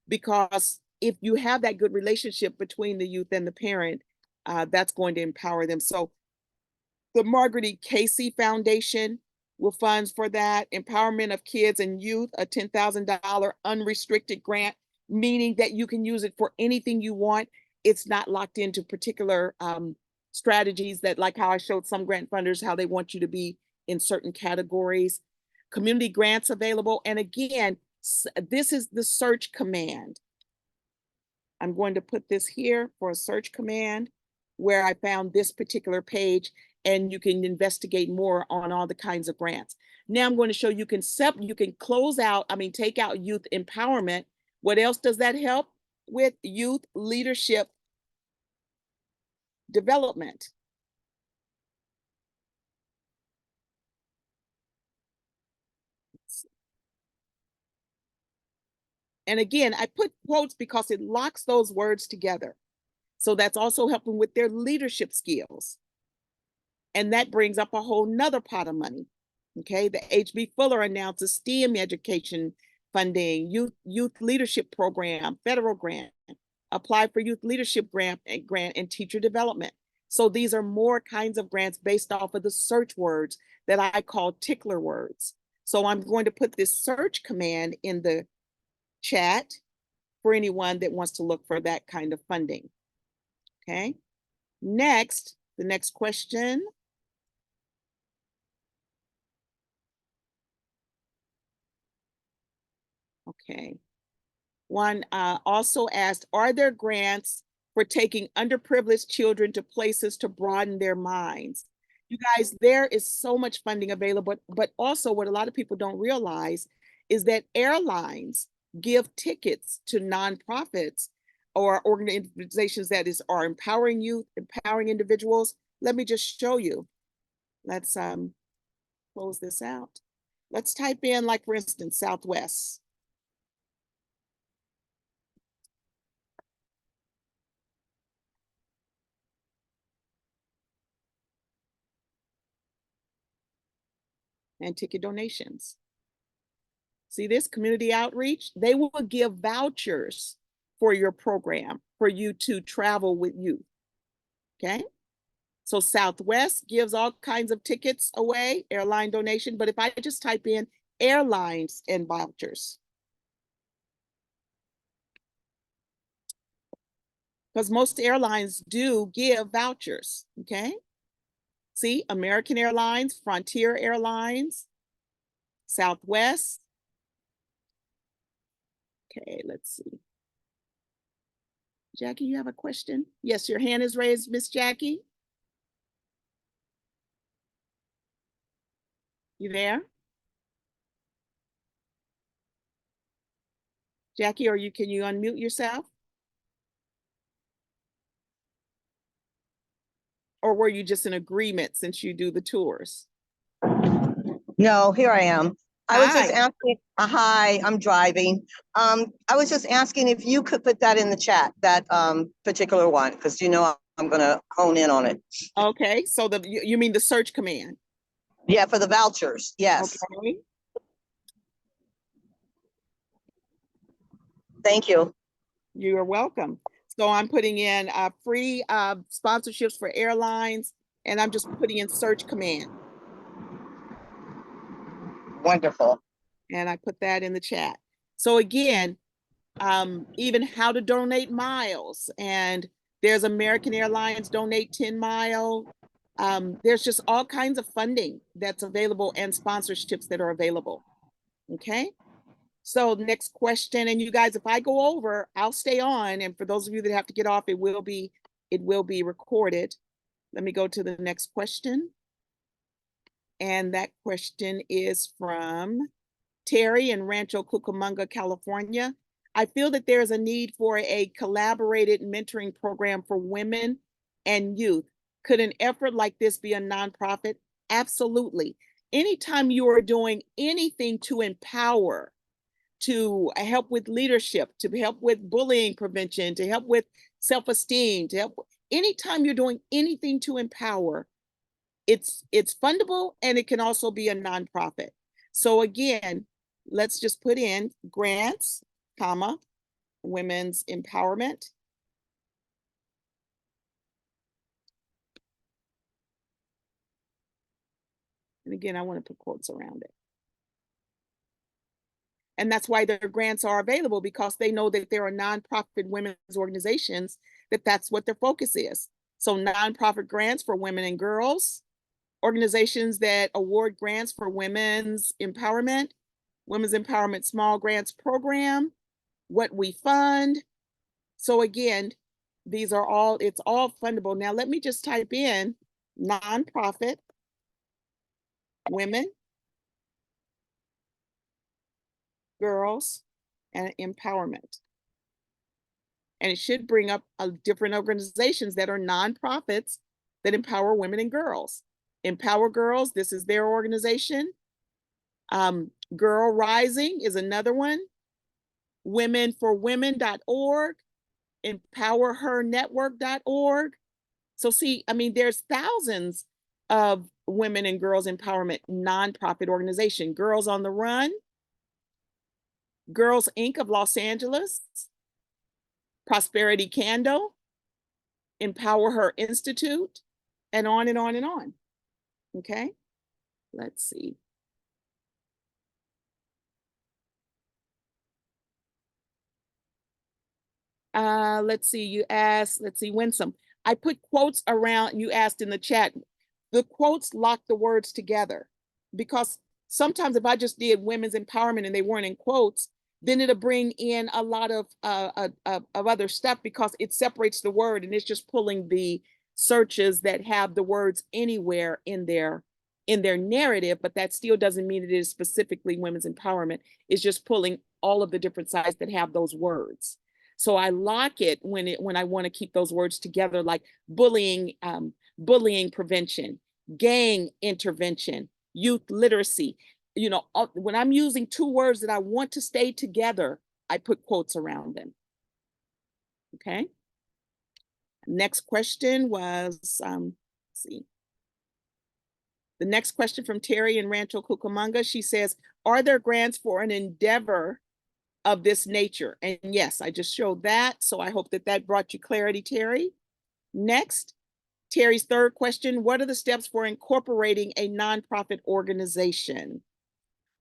Because if you have that good relationship between the youth and the parent, that's going to empower them. So the Margaret E. Casey Foundation will funds for that. Empowerment of Kids and Youth, a $10,000 unrestricted grant, meaning that you can use it for anything you want. It's not locked into particular strategies that, like how I showed some grant funders, how they want you to be in certain categories. Community grants available. And again, this is the search command. I'm going to put this here for a search command where I found this particular page. and you can investigate more on all the kinds of grants. Now I'm going to show you can take out youth empowerment. What else does that help with? Youth leadership development. And again, I put quotes because it locks those words together. So that's also helping with their leadership skills. And that brings up a whole nother pot of money. Okay, the H.B. Fuller announces STEM education funding, youth leadership program, federal grant, apply for youth leadership grant and teacher development. So these are more kinds of grants based off of the search words that I call tickler words. So I'm going to put this search command in the chat for anyone that wants to look for that kind of funding. Okay, next, the next question. Okay, one also asked, are there grants for taking underprivileged children to places to broaden their minds? You guys, there is so much funding available, but also what a lot of people don't realize is that airlines give tickets to nonprofits or organizations that are empowering youth, empowering individuals. Let me just show you. Let's close this out. Let's type in, like, for instance, Southwest. And ticket donations. See this community outreach? They will give vouchers for your program for you to travel with youth. Okay. So Southwest gives all kinds of tickets away, airline donation. But if I just type in airlines and vouchers, because most airlines do give vouchers. Okay. See, American Airlines, Frontier Airlines, Southwest. Okay, let's see. Jackie, you have a question? Yes, your hand is raised, Miss Jackie. You there? Jackie, can you unmute yourself? Or were you just in agreement since you do the tours? No, here I am. I was just Hi. asking, hi, I'm driving. I was just asking if you could put that in the chat, that particular one, because I'm gonna hone in on it. Okay, so you mean the search command? Yeah, for the vouchers, yes. Okay. Thank you. You are welcome. So I'm putting in free sponsorships for airlines, and I'm just putting in search command. Wonderful. And I put that in the chat. So again, even how to donate miles, and there's American Airlines donate 10 mile. There's just all kinds of funding that's available and sponsorships that are available. Okay. So next question, and you guys, if I go over, I'll stay on. And for those of you that have to get off, it will be recorded. Let me go to the next question. And that question is from Terry in Rancho Cucamonga, California. I feel that there is a need for a collaborated mentoring program for women and youth. Could an effort like this be a nonprofit? Absolutely. Anytime you are doing anything to empower, to help with leadership, to help with bullying prevention, to help with self-esteem, to help, anytime you're doing anything to empower, it's fundable, and it can also be a nonprofit. So again, let's just put in grants, comma, women's empowerment. And again, I want to put quotes around it. And that's why their grants are available, because they know that there are nonprofit women's organizations that's what their focus is. So nonprofit grants for women and girls, organizations that award grants for women's empowerment small grants program, what we fund. So again, it's all fundable. Now let me just type in nonprofit, women, girls, and empowerment. And it should bring up different organizations that are nonprofits that empower women and girls. Empower Girls, this is their organization. Girl Rising is another one. Womenforwomen.org, empowerhernetwork.org. So see, I mean, there's thousands of women and girls empowerment nonprofit organization. Girls on the Run, Girls Inc. of Los Angeles, Prosperity Candle, Empower Her Institute, and on and on and on. Okay, let's see. Let's see, you asked, let's see, Winsome. I put quotes around, you asked in the chat, the quotes lock the words together, because sometimes if I just did women's empowerment and they weren't in quotes, then it'll bring in a lot of other stuff, because it separates the word and it's just pulling the searches that have the words anywhere in their narrative, but that still doesn't mean it is specifically women's empowerment. It's just pulling all of the different sites that have those words. So I lock it when I want to keep those words together, like bullying, bullying prevention, gang intervention, youth literacy. You know, when I'm using two words that I want to stay together, I put quotes around them. Okay. Next question was, let's see. The next question from Terry in Rancho Cucamonga. She says, are there grants for an endeavor of this nature? And yes, I just showed that. So I hope that that brought you clarity, Terry. Next, Terry's third question, what are the steps for incorporating a nonprofit organization?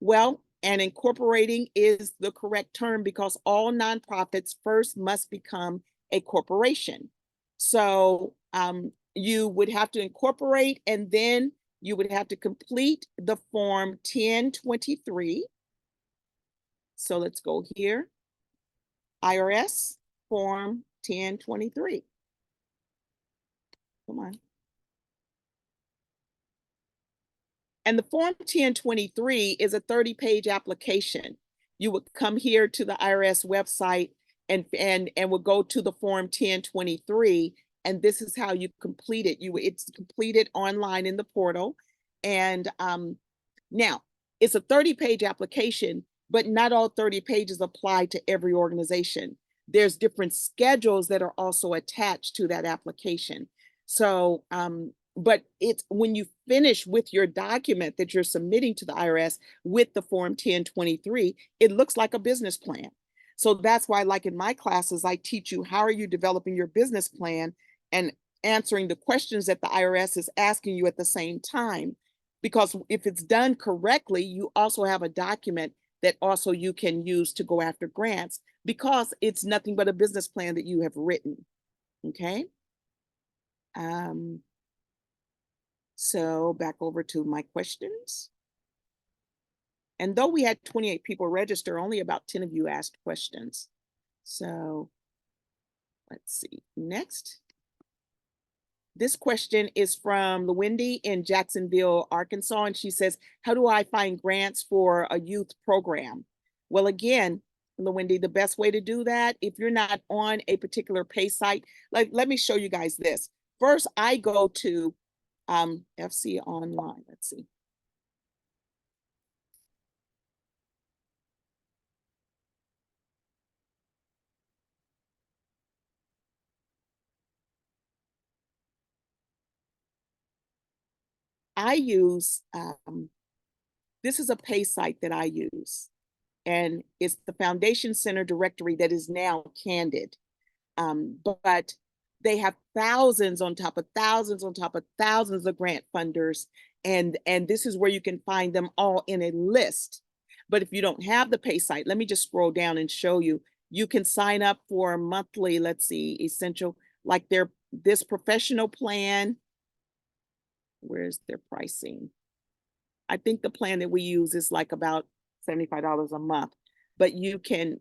Well, and incorporating is the correct term, because all nonprofits first must become a corporation. So you would have to incorporate, and then you would have to complete the form 1023. So let's go here. IRS form 1023. Come on. And the form 1023 is a 30-page application. You would come here to the IRS website and would go to the form 1023, and this is how you complete it. It's completed online in the portal. And now it's a 30-page application, but not all 30 pages apply to every organization. There's different schedules that are also attached to that application. So, but it's when you finish with your document that you're submitting to the IRS with the form 1023, it looks like a business plan. So that's why, like in my classes, I teach you how are you developing your business plan and answering the questions that the IRS is asking you at the same time. Because if it's done correctly, you also have a document that also you can use to go after grants, because it's nothing but a business plan that you have written. Okay. So back over to my questions. And though we had 28 people register, only about 10 of you asked questions. So let's see, next. This question is from Lewindy in Jacksonville, Arkansas. And she says, how do I find grants for a youth program? Well, again, Lewindy, the best way to do that, if you're not on a particular pay site, like, let me show you guys this. First, I go to FC Online. Let's see. I use, this is a pay site that I use, and it's the Foundation Center directory that is now Candid. But they have thousands on top of thousands on top of thousands of grant funders. And this is where you can find them all in a list. But if you don't have the pay site, let me just scroll down and show you. You can sign up for a monthly, let's see, essential, like this professional plan. Where's their pricing? I think the plan that we use is like about $75 a month, but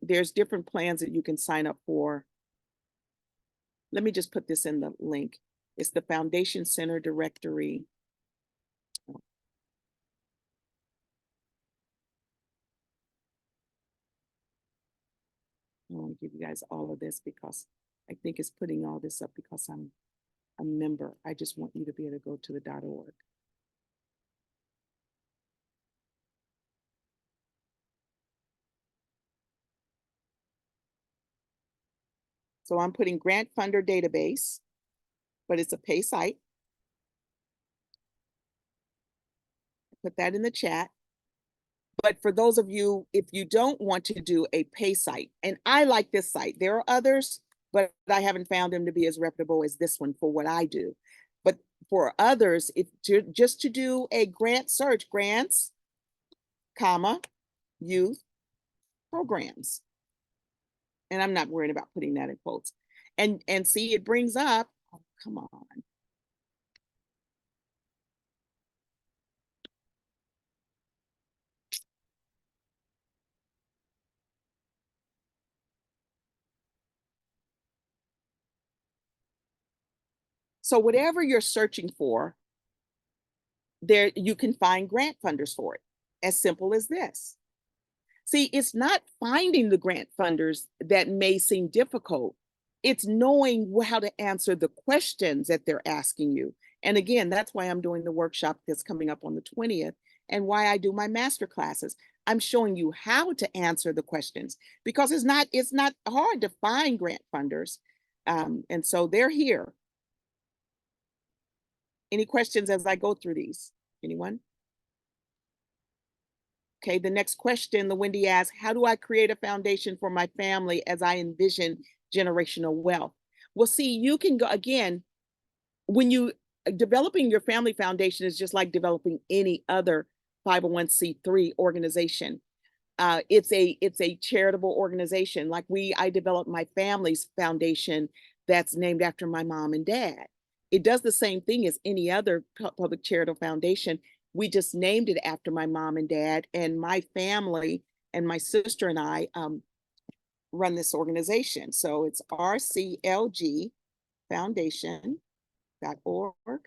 there's different plans that you can sign up for. Let me just put this in the link. It's the Foundation Center directory. I want to give you guys all of this because I think it's putting all this up because I'm a member. I just want you to be able to go to the .org. So I'm putting grant funder database, but it's a pay site. Put that in the chat. But for those of you, if you don't want to do a pay site, and I like this site, there are others, but I haven't found them to be as reputable as this one for what I do. But for others, if just to do a grant search, grants, comma, youth programs. And I'm not worried about putting that in quotes. And see, it brings up, oh, come on. So whatever you're searching for, there you can find grant funders for it. As simple as this. See, it's not finding the grant funders that may seem difficult. It's knowing how to answer the questions that they're asking you. And again, that's why I'm doing the workshop that's coming up on the 20th and why I do my master classes. I'm showing you how to answer the questions because it's not hard to find grant funders. And so they're here. Any questions as I go through these? Anyone? Okay, the next question, Wendy asks, how do I create a foundation for my family as I envision generational wealth? Well, see, you can go, again, when you, developing your family foundation is just like developing any other 501c3 organization. It's a charitable organization. Like I developed my family's foundation that's named after my mom and dad. It does the same thing as any other public charitable foundation. We just named it after my mom and dad, and my family and my sister and I run this organization. So it's rclgfoundation.org.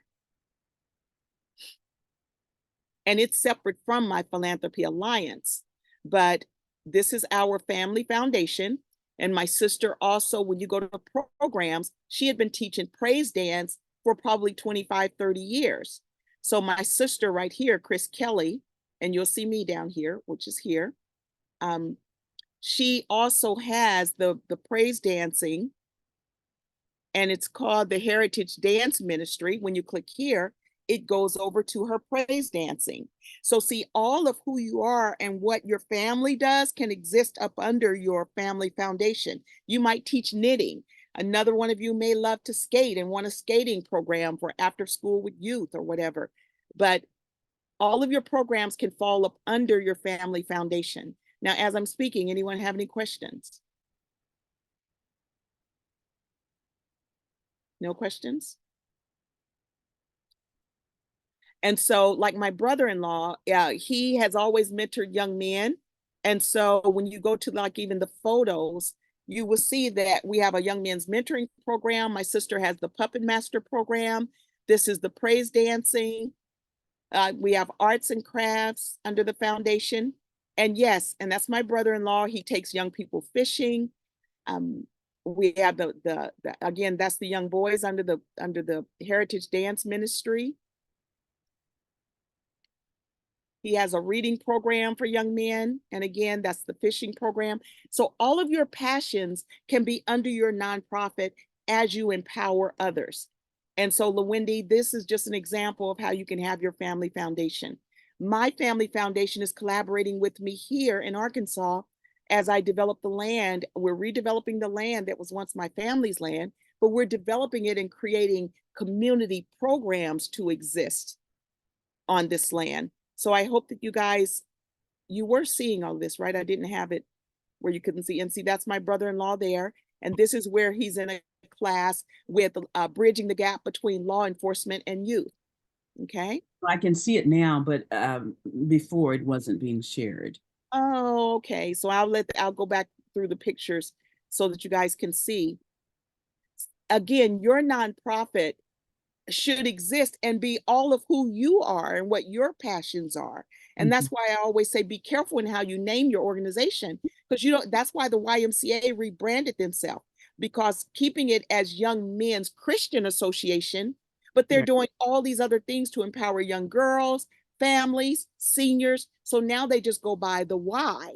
And it's separate from my Philanthropy Alliance. But this is our family foundation. And my sister also, when you go to programs, she had been teaching praise dance for probably 25, 30 years. So my sister right here, Chris Kelly, and you'll see me down here, which is here. She also has the praise dancing, and it's called the Heritage Dance Ministry. When you click here, it goes over to her praise dancing. So see, all of who you are and what your family does can exist up under your family foundation. You might teach knitting. Another one of you may love to skate and want a skating program for after school with youth or whatever. But all of your programs can fall up under your family foundation. Now, as I'm speaking, anyone have any questions? No questions? And so like my brother-in-law, he has always mentored young men. And so when you go to like even the photos, you will see that we have a young men's mentoring program. My sister has the Puppet Master program. This is the praise dancing. We have arts and crafts under the foundation. And yes, and that's my brother-in-law. He takes young people fishing. We have the again, that's the young boys under the Heritage Dance Ministry. He has a reading program for young men. And again, that's the fishing program. So all of your passions can be under your nonprofit as you empower others. And so, LaWendy, this is just an example of how you can have your family foundation. My family foundation is collaborating with me here in Arkansas as I develop the land. We're redeveloping the land that was once my family's land, but we're developing it and creating community programs to exist on this land. So I hope that you guys, you were seeing all this, right? I didn't have it where you couldn't see. And see, that's my brother-in-law there. And this is where he's in a class with bridging the gap between law enforcement and youth. Okay. I can see it now, but before it wasn't being shared. Oh, okay. So I'll go back through the pictures so that you guys can see. Again, your nonprofit should exist and be all of who you are and what your passions are. And that's why I always say be careful in how you name your organization, because you don't, that's why the YMCA rebranded themselves, because keeping it as Young Men's Christian Association, but they're Right. doing all these other things to empower young girls, families, seniors. So now they just go by the Y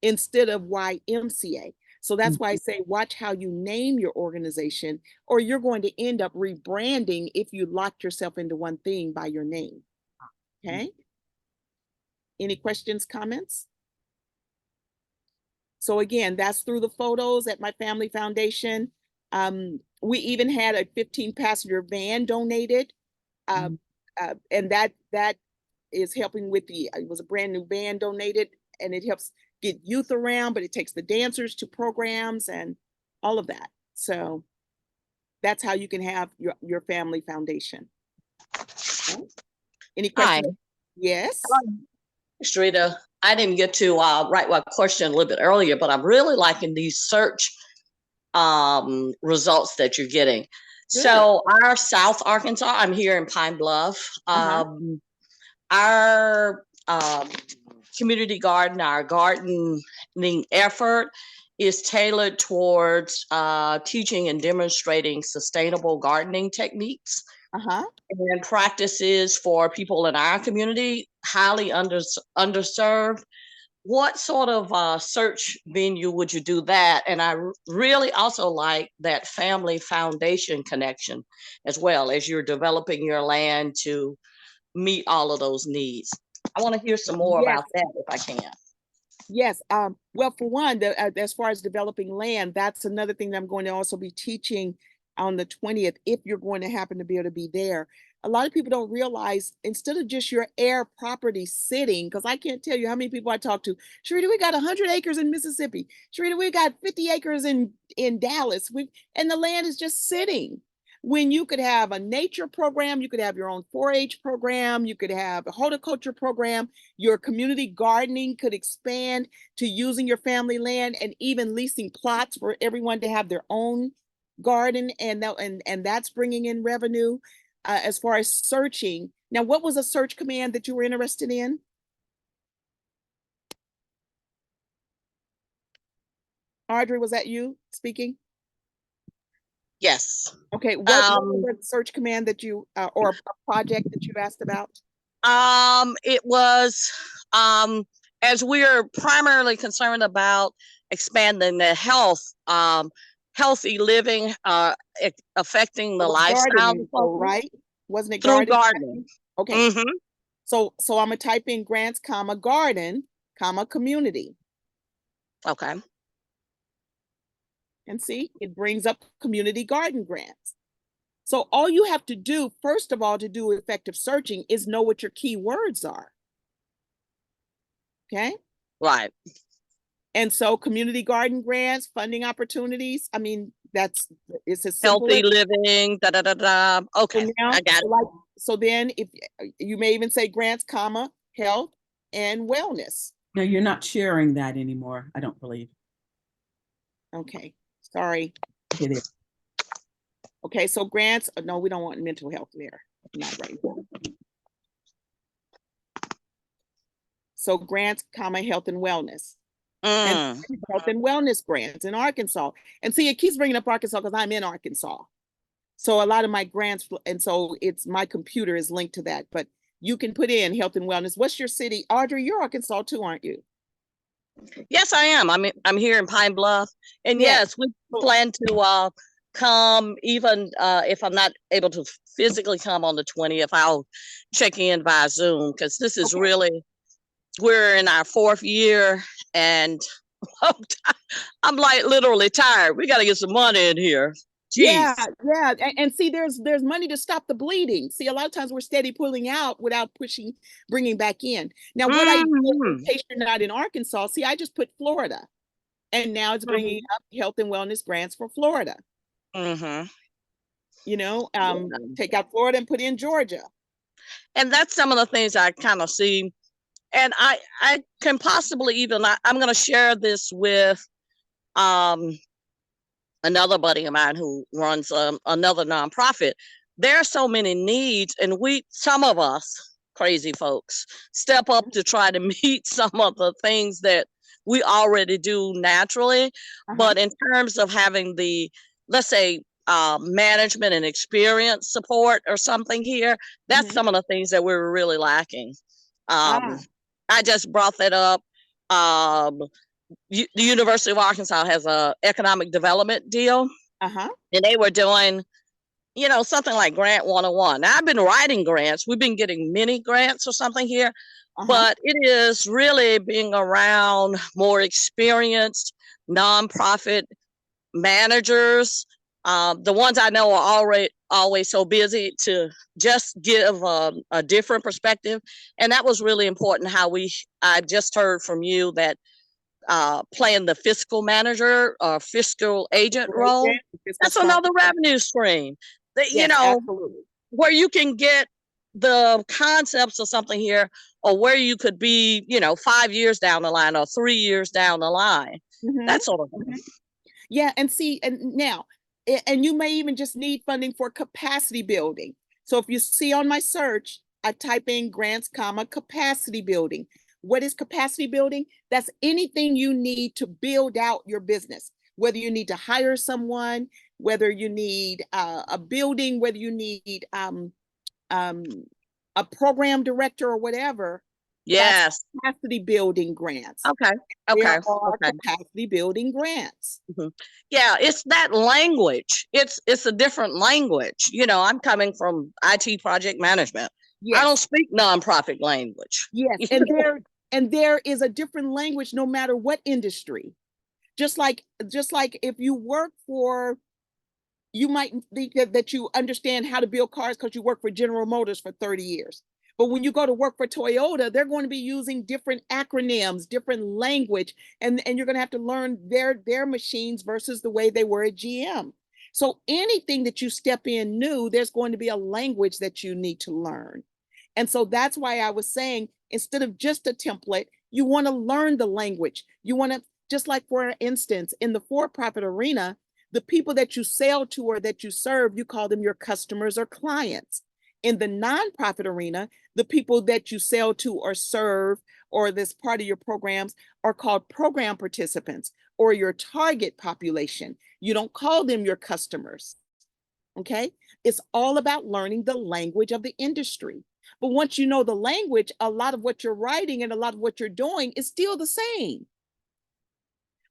instead of YMCA. So that's why I say watch how you name your organization, or you're going to end up rebranding if you locked yourself into one thing by your name. Okay. Any questions, comments? So again, that's through the photos at my family foundation. We even had a 15-passenger van donated, and that is helping with the. It was a brand new van donated, and it helps get youth around, but it takes the dancers to programs and all of that. So that's how you can have your family foundation. Okay. Any Hi, questions? Yes. Sherita. I didn't get to write my question a little bit earlier, but I'm really liking these search results that you're getting. Good. So our South Arkansas, I'm here in Pine Bluff. Our community garden, our gardening effort is tailored towards teaching and demonstrating sustainable gardening techniques and practices for people in our community, highly underserved. What sort of search venue would you do that? And I really also like that family foundation connection as well, as you're developing your land to meet all of those needs. I want to hear some more Yes. about that if I can. Yes. Well, for one, as far as developing land, that's another thing that I'm going to also be teaching on the 20th, if you're going to happen to be able to be there. A lot of people don't realize, instead of just your air property sitting, because I can't tell you how many people I talk to, Sherita, we got 100 acres in Mississippi. Sherita, we got 50 acres in Dallas. And the land is just sitting. When you could have a nature program, you could have your own 4-H program, you could have a horticulture program, your community gardening could expand to using your family land and even leasing plots for everyone to have their own garden, and that's bringing in revenue. As far as searching, now, what was a search command that you were interested in? Audrey, was that you speaking? Yes. Okay, what was the search command that you or a project that you asked about? It was as we are primarily concerned about expanding the healthy living, affecting the lifestyle, Gardening, right? Wasn't it through gardening? gardening. Okay. So I'm gonna type in grants, garden, community. Okay. And see, it brings up community garden grants. So all you have to do, first of all, to do effective searching is know what your keywords are. Okay. Right. And so community garden grants, funding opportunities. I mean, it's as simple Healthy as living, da da da da. Okay, so now, I got it. so then if you may even say grants, health and wellness. No, you're not sharing that anymore, I don't believe. Okay, sorry. It is. Okay, so grants, no, we don't want mental health there. Not right now. So grants, health and wellness. And health and wellness grants in Arkansas. And see, it keeps bringing up Arkansas because I'm in Arkansas. So a lot of my grants, and so it's my computer is linked to that, but you can put in health and wellness. What's your city? Audrey, you're Arkansas too, aren't you? Yes, I am. I'm here in Pine Bluff. And yes, we plan to come, even if I'm not able to physically come on the 20th, I'll check in via Zoom, because this is really, we're in our 4th year, and I'm like literally tired. We got to get some money in here. Jeez. Yeah. And see, there's money to stop the bleeding. See, a lot of times we're steady pulling out without bringing back in. Now, what I do, in case you're not in Arkansas, see, I just put Florida, and now it's bringing up health and wellness grants for Florida. You know, take out Florida and put in Georgia. And that's some of the things I kind of see. And I can possibly even, I'm going to share this with another buddy of mine who runs another nonprofit. there are so many needs, and some of us crazy folks step up to try to meet some of the things that we already do naturally. But in terms of having the, let's say, management and experience support or something here, that's some of the things that we're really lacking. I just brought that up. The University of Arkansas has a economic development deal, and they were doing, something like Grant 101. Now, I've been writing grants. We've been getting mini grants or something here, but it is really being around more experienced nonprofit managers. The ones I know are always so busy to just give a different perspective. And that was really important how I just heard from you that playing the fiscal manager or fiscal agent role, that's another revenue stream. That, Absolutely. where you can get the concepts of something here, or where you could be, 5 years down the line or 3 years down the line. That sort of thing. Yeah, and see, and now, and you may even just need funding for capacity building. So if you see on my search, I type in grants, capacity building. What is capacity building? That's anything you need to build out your business, whether you need to hire someone, whether you need a building, whether you need a program director or whatever. Yes. That's capacity building grants. Okay. There are capacity building grants. Yeah, it's that language. It's a different language. I'm coming from IT project management. Yes. I don't speak nonprofit language. Yes, and there is a different language no matter what industry. Just like if you work for, you might think that you understand how to build cars because you work for General Motors for 30 years. But when you go to work for Toyota, they're going to be using different acronyms, different language, and you're going to have to learn their machines versus the way they were at GM. So anything that you step in new, there's going to be a language that you need to learn. And so that's why I was saying, instead of just a template, you want to learn the language. You want to, just like for instance, in the for-profit arena, the people that you sell to or that you serve, you call them your customers or clients. In the nonprofit arena, the people that you sell to or serve or this part of your programs are called program participants or your target population. You don't call them your customers. Okay? It's all about learning the language of the industry. But once you know the language, a lot of what you're writing and a lot of what you're doing is still the same.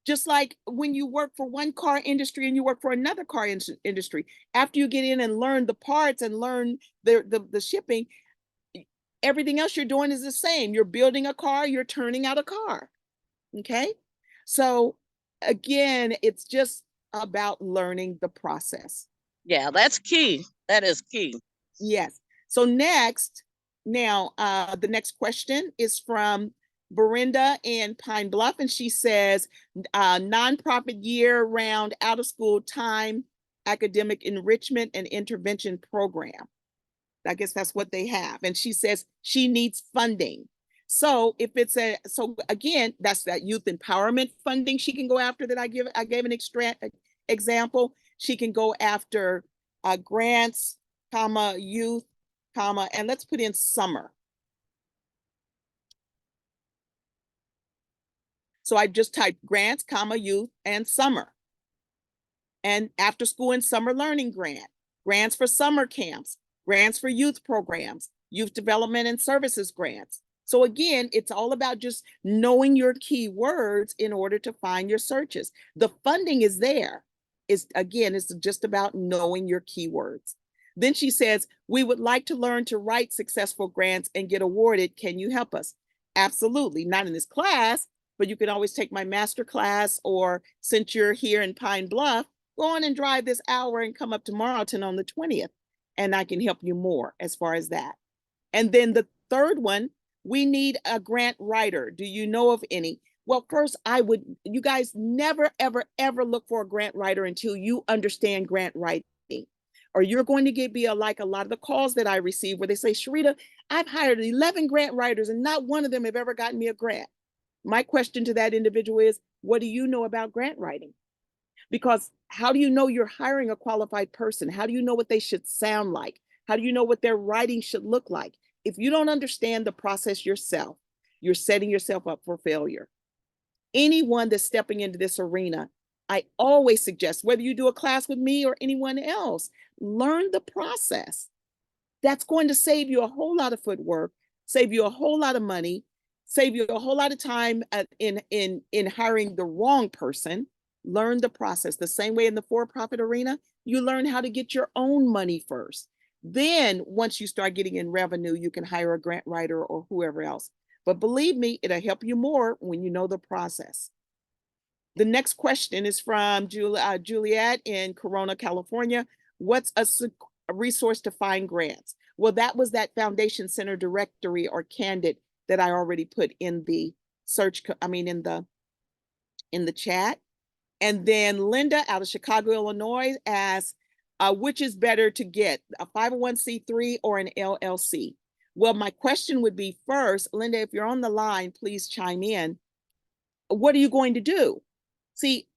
Just like when you work for one car industry and you work for another car industry, after you get in and learn the parts and learn the shipping, everything else you're doing is the same. You're building a car, you're turning out a car. Okay? So again, it's just about learning the process. Yeah, that's key. That is key. Yes. So now, the next question is from Brenda in Pine Bluff, and she says, nonprofit year-round out-of-school time academic enrichment and intervention program. I guess that's what they have. And she says she needs funding. So if it's so again, that's that youth empowerment funding she can go after that I gave an example. She can go after grants, youth, and let's put in summer. So I just typed grants, youth, and summer. And after school and summer learning grants for summer camps, grants for youth programs, youth development and services grants. So again, it's all about just knowing your keywords in order to find your searches. The funding is there. It's just about knowing your keywords. Then she says, we would like to learn to write successful grants and get awarded. Can you help us? Absolutely. Not in this class, but you can always take my master class, or since you're here in Pine Bluff, go on and drive this hour and come up to Marlton on the 20th, and I can help you more as far as that. And then the third one, we need a grant writer. Do you know of any? Well, first, you guys never, ever, ever look for a grant writer until you understand grant writing. Or you're going to be like a lot of the calls that I receive where they say, Sherita, I've hired 11 grant writers and not one of them have ever gotten me a grant. My question to that individual is, what do you know about grant writing? Because how do you know you're hiring a qualified person? How do you know what they should sound like? How do you know what their writing should look like? If you don't understand the process yourself, you're setting yourself up for failure. Anyone that's stepping into this arena, I always suggest, whether you do a class with me or anyone else, learn the process. That's going to save you a whole lot of footwork, save you a whole lot of money, save you a whole lot of time in hiring the wrong person. Learn the process. The same way in the for-profit arena, you learn how to get your own money first. Then once you start getting in revenue, you can hire a grant writer or whoever else. But believe me, it'll help you more when you know the process. The next question is from Juliet in Corona, California. What's a resource to find grants? Well, that was that Foundation Center directory or candidate that I already put in the search, in the chat. And then Linda out of Chicago, Illinois asks, which is better to get, a 501c3 or an LLC? Well, my question would be first, Linda, if you're on the line, please chime in. What are you going to do? See,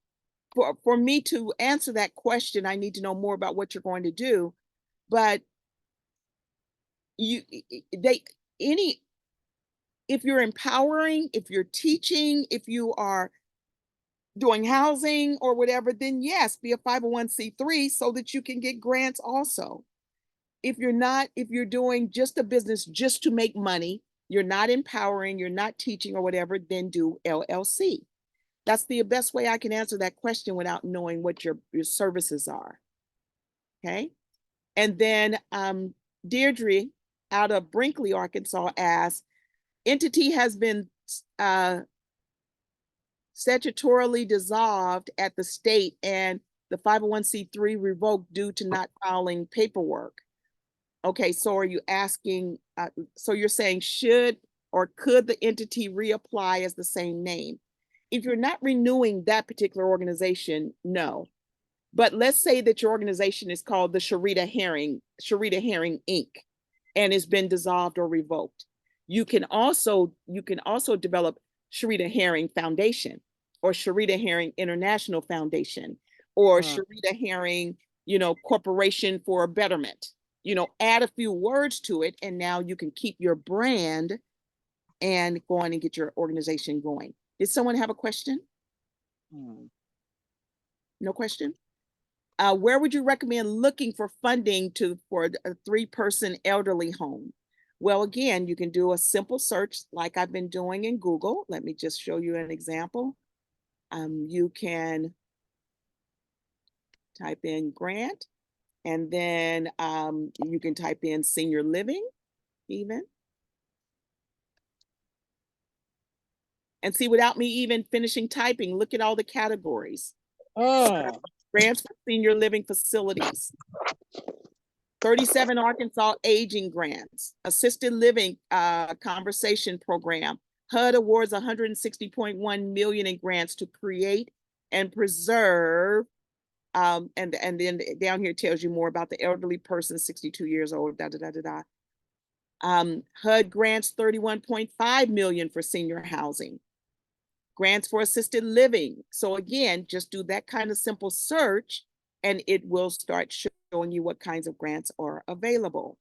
for me to answer that question, I need to know more about what you're going to do. But if you're empowering, if you're teaching, if you are doing housing or whatever, then yes, be a 501c3 so that you can get grants also. If you're not, if you're doing just a business just to make money, you're not empowering, you're not teaching or whatever, then do LLC. That's the best way I can answer that question without knowing what your services are. Okay. And then Deirdre out of Brinkley, Arkansas asks, entity has been statutorily dissolved at the state and the 501c3 revoked due to not filing paperwork. Okay, so are you asking, so you're saying should or could the entity reapply as the same name? If you're not renewing that particular organization, no. But let's say that your organization is called the Sherita Herring Inc. and it's been dissolved or revoked. You can also develop Sherita Herring Foundation or Sherita Herring International Foundation or Sherita Herring, Corporation for Betterment. Add a few words to it, and now you can keep your brand and go on and get your organization going. Did someone have a question? No question? Where would you recommend looking for funding for a 3-person elderly home? Well, again, you can do a simple search like I've been doing in Google. Let me just show you an example. You can type in grant, and then you can type in senior living even. And see, without me even finishing typing, look at all the categories. Grants for senior living facilities. 37 Arkansas aging grants, assisted living conversation program. HUD awards 160.1 million in grants to create and preserve. And then down here tells you more about the elderly person, 62 years old, HUD grants 31.5 million for senior housing. Grants for assisted living. So again, just do that kind of simple search and it will start showing you what kinds of grants are available.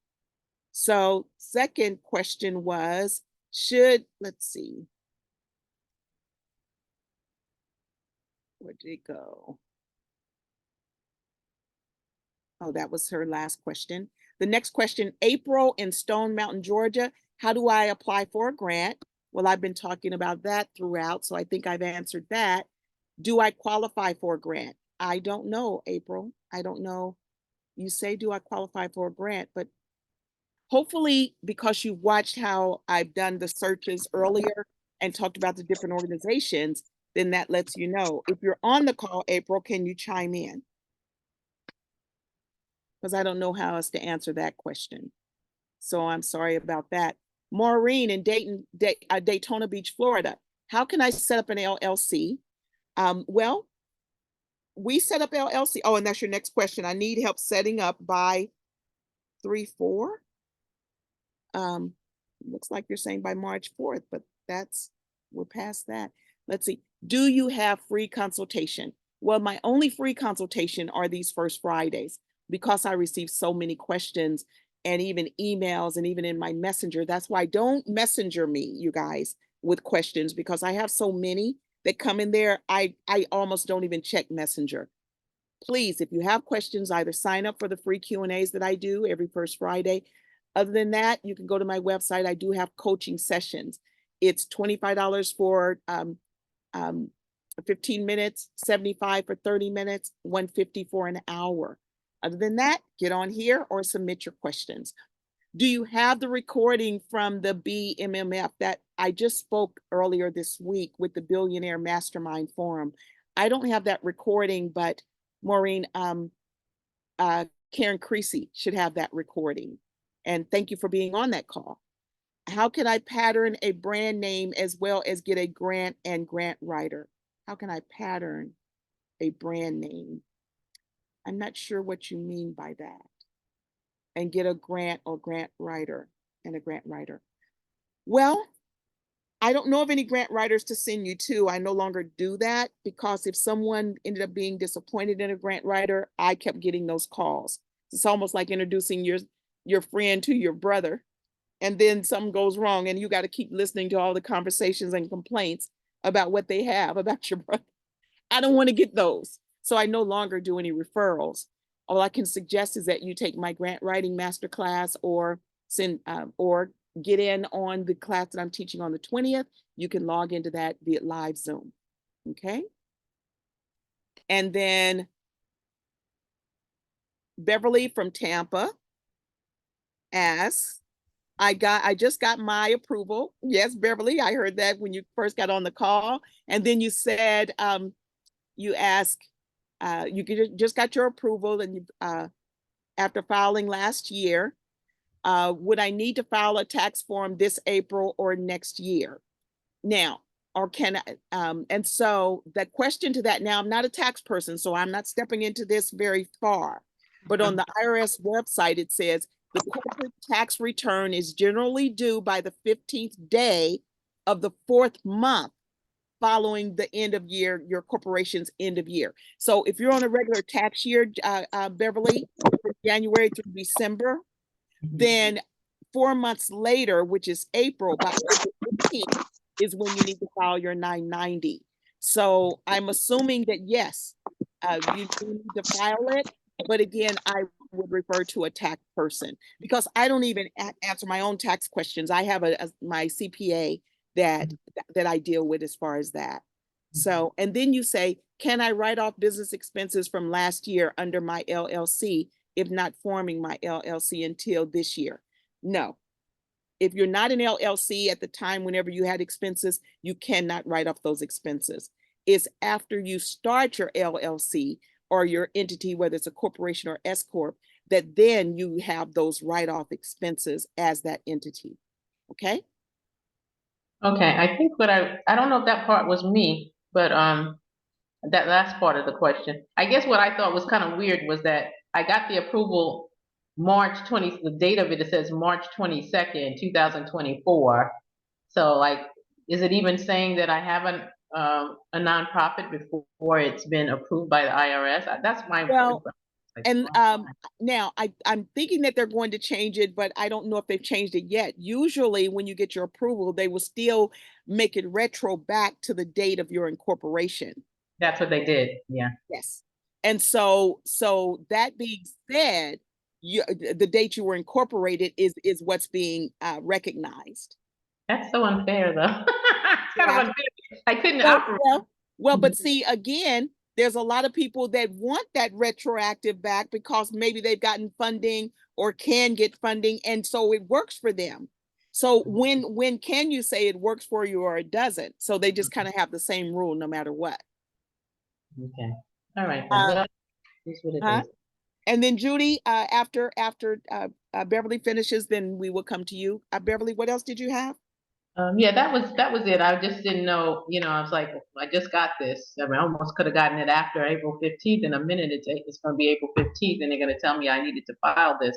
So second question was, let's see. Where did it go? Oh, that was her last question. The next question, April in Stone Mountain, Georgia. How do I apply for a grant? Well, I've been talking about that throughout, so I think I've answered that. Do I qualify for a grant? I don't know, April. I don't know. You say, do I qualify for a grant? But hopefully, because you've watched how I've done the searches earlier and talked about the different organizations, then that lets you know. If you're on the call, April, can you chime in? Because I don't know how else to answer that question. So I'm sorry about that. Maureen in Daytona Beach, Florida. How can I set up an LLC? Well, we set up LLC. Oh, and that's your next question. I need help setting up by 3/4. Looks like you're saying by March 4th, but we're past that. Let's see. Do you have free consultation? Well, my only free consultation are these first Fridays because I receive so many questions and even emails and even in my messenger. That's why don't messenger me, you guys, with questions because I have so many that come in there. I almost don't even check messenger. Please, if you have questions, either sign up for the free Q&As that I do every first Friday. Other than that, you can go to my website. I do have coaching sessions. It's $25 for 15 minutes, 75 for 30 minutes, 150 for an hour. Other than that, get on here or submit your questions. Do you have the recording from the BMMF that I just spoke earlier this week with the Billionaire Mastermind Forum? I don't have that recording, but Maureen, Karen Creasy should have that recording. And thank you for being on that call. How can I pattern a brand name as well as get a grant and grant writer? How can I pattern a brand name? I'm not sure what you mean by that. And get a grant or grant writer and a grant writer. Well, I don't know of any grant writers to send you to. I no longer do that because if someone ended up being disappointed in a grant writer, I kept getting those calls. It's almost like introducing your friend to your brother, and then something goes wrong and you got to keep listening to all the conversations and complaints about what they have about your brother. I don't want to get those. So I no longer do any referrals. All I can suggest is that you take my grant writing masterclass or send or get in on the class that I'm teaching on the 20th. You can log into that via live Zoom. Okay. And then Beverly from Tampa asks, I just got my approval. Yes, Beverly, I heard that when you first got on the call. And then you said, you asked, you just got your approval and you, after filing last year, would I need to file a tax form this April or next year? Now, or can I, and so the question to that, now I'm not a tax person, so I'm not stepping into this very far, but on the IRS website, it says the corporate tax return is generally due by the 15th day of the 4th month following the end of year, your corporation's end of year. So if you're on a regular tax year, Beverly, from January through December, then 4 months later, which is April, by April 15th is when you need to file your 990. So I'm assuming that yes, you do need to file it, but again, I would refer to a tax person because I don't even answer my own tax questions. I have my CPA that I deal with as far as that. So, and then you say, can I write off business expenses from last year under my LLC if not forming my LLC until this year? No. If you're not an LLC at the time, whenever you had expenses, you cannot write off those expenses. It's after you start your LLC or your entity, whether it's a corporation or S Corp, that then you have those write-off expenses as that entity. Okay? Okay, I think what I don't know if that part was me, but that last part of the question. I guess what I thought was kind of weird was that I got the approval March 20, the date of it, it says March 22nd, 2024. So like, is it even saying that I have a nonprofit before it's been approved by the IRS? That's my Well, and now I'm thinking that they're going to change it, but I don't know if they've changed it yet. Usually when you get your approval, they will still make it retro back to the date of your incorporation. That's what they did, yeah. Yes. And so that being said, the date you were incorporated is what's being recognized. That's so unfair though. It's kind of unfair. I couldn't Well, operate. but see, again, there's a lot of people that want that retroactive back because maybe they've gotten funding or can get funding, and so it works for them. So when can you say it works for you or it doesn't? So they just kind of have the same rule no matter what. Okay. All right. Well, here's what it is. And then Judy, after Beverly finishes, then we will come to you. Beverly, what else did you have? Yeah, that was it. I just didn't know, I was like, I just got this. I mean, I almost could have gotten it after April 15th. In a minute, it's going to be April 15th, and they're going to tell me I needed to file this.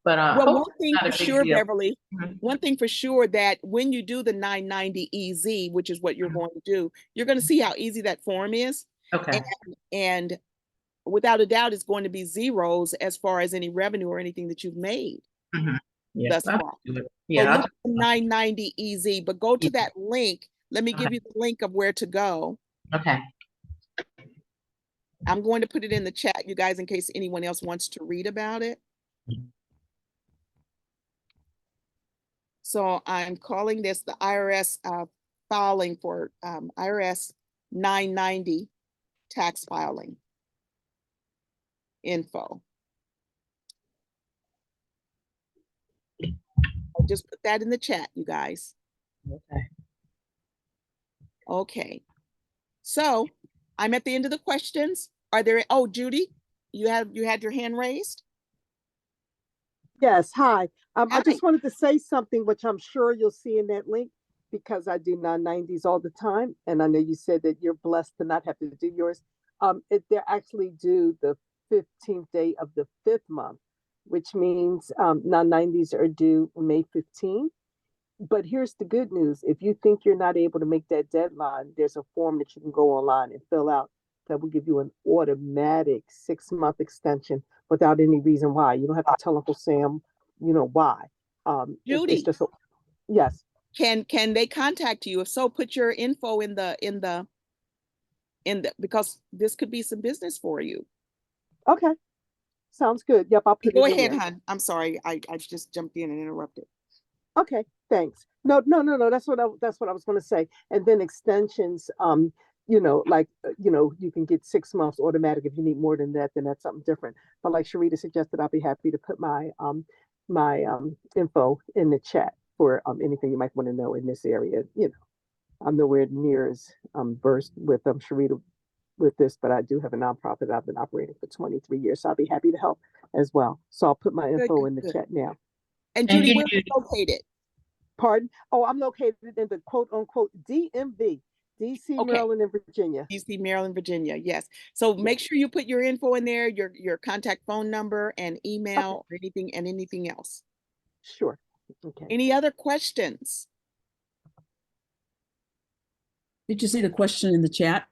But well, one thing for sure, Beverly, Mm-hmm. one thing for sure that when you do the 990 EZ, which is what you're going to do, you're going to see how easy that form is. Okay. And without a doubt, it's going to be zeros as far as any revenue or anything that you've made Mhm. Yeah. thus I'll far. do it. So Yeah. look at the 990 EZ, but go to Yeah. that link. Let me give you the link of where to go. Okay. I'm going to put it in the chat, you guys, in case anyone else wants to read about it. So I'm calling this the IRS filing for IRS 990 tax filing info. I'll just put that in the chat, you guys. Okay. Okay. So I'm at the end of the questions. Are there, oh, Judy, you had your hand raised? Yes, hi. I Hi. just wanted to say something, which I'm sure you'll see in that link, because I do 990s all the time. And I know you said that you're blessed to not have to do yours. They're actually due the 15th day of the 5th month, which means 990s are due May 15th. But here's the good news. If you think you're not able to make that deadline, there's a form that you can go online and fill out that will give you an automatic 6-month extension without any reason why. You don't have to tell Uncle Sam, why. It's Judy, just, yes. can they contact you? If so, put your info in the because this could be some business for you. Okay. Sounds good. Yep, I'll put Go it in ahead, there. hon. I'm sorry. I just jumped in and interrupted. Okay, thanks. No, no, no, no. That's what I was going to say. And then extensions, you can get 6 months automatic. If you need more than that, then that's something different. But like Sharita suggested, I'll be happy to put my info in the chat for anything you might want to know in this area. I'm nowhere near as versed with Sharita with this, but I do have a nonprofit I've been operating for 23 years, so I'll be happy to help as well. So I'll put my Good, info good, in the good. chat now. And Thank Judy, you, where are you Judy. located? Pardon? Oh, I'm located in the quote unquote DMV, DC, Okay. Maryland, and Virginia. DC, Maryland, Virginia. Yes. So Yes. make sure you put your info in there, your contact phone number and Okay. email or anything else. Sure. Okay. Any other questions? Did you see the question in the chat?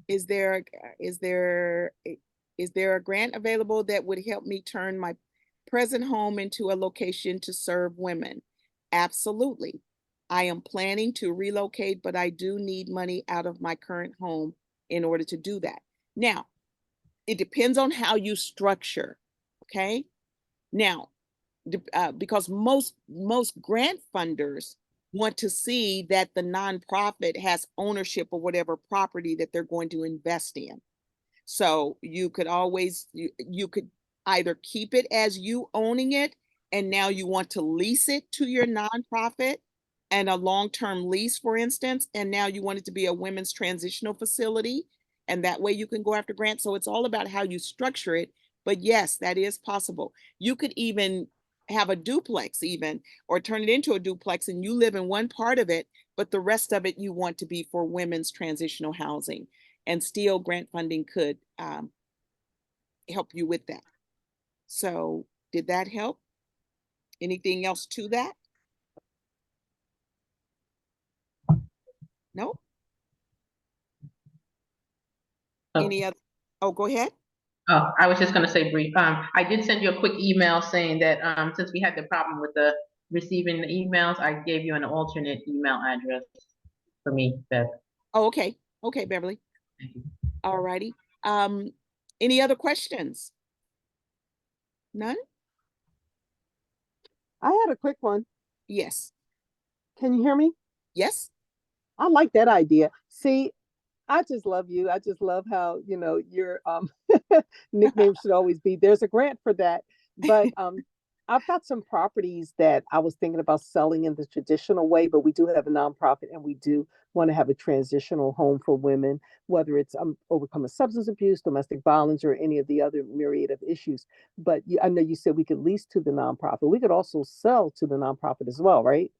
Is there a grant available that would help me turn my present home into a location to serve women? Absolutely. I am planning to relocate, but I do need money out of my current home in order to do that. Now, it depends on how you structure, okay? Now, because most grant funders want to see that the nonprofit has ownership of whatever property that they're going to invest in. So you could always you could either keep it as you owning it, and now you want to lease it to your nonprofit and a long-term lease, for instance, and now you want it to be a women's transitional facility, and that way you can go after grants. So it's all about how you structure it. But yes, that is possible. You could even have a duplex even, or turn it into a duplex and you live in one part of it, but the rest of it you want to be for women's transitional housing, and still grant funding could help you with that. So did that help? Anything else to that? No? Oh. Any other? Oh, go ahead. Oh, I was just gonna say brief. I did send you a quick email saying that since we had the problem with the receiving the emails, I gave you an alternate email address for me, Bev. Oh, okay. Okay, Beverly. Thank you. All righty. Any other questions? None? I had a quick one. Yes. Can you hear me? Yes. I like that idea. See, I just love you. I just love how, your nickname should always be there's a grant for that. But I've got some properties that I was thinking about selling in the traditional way, but we do have a nonprofit and we do want to have a transitional home for women, whether it's overcoming substance abuse, domestic violence, or any of the other myriad of issues. But I know you said we could lease to the nonprofit. We could also sell to the nonprofit as well, right?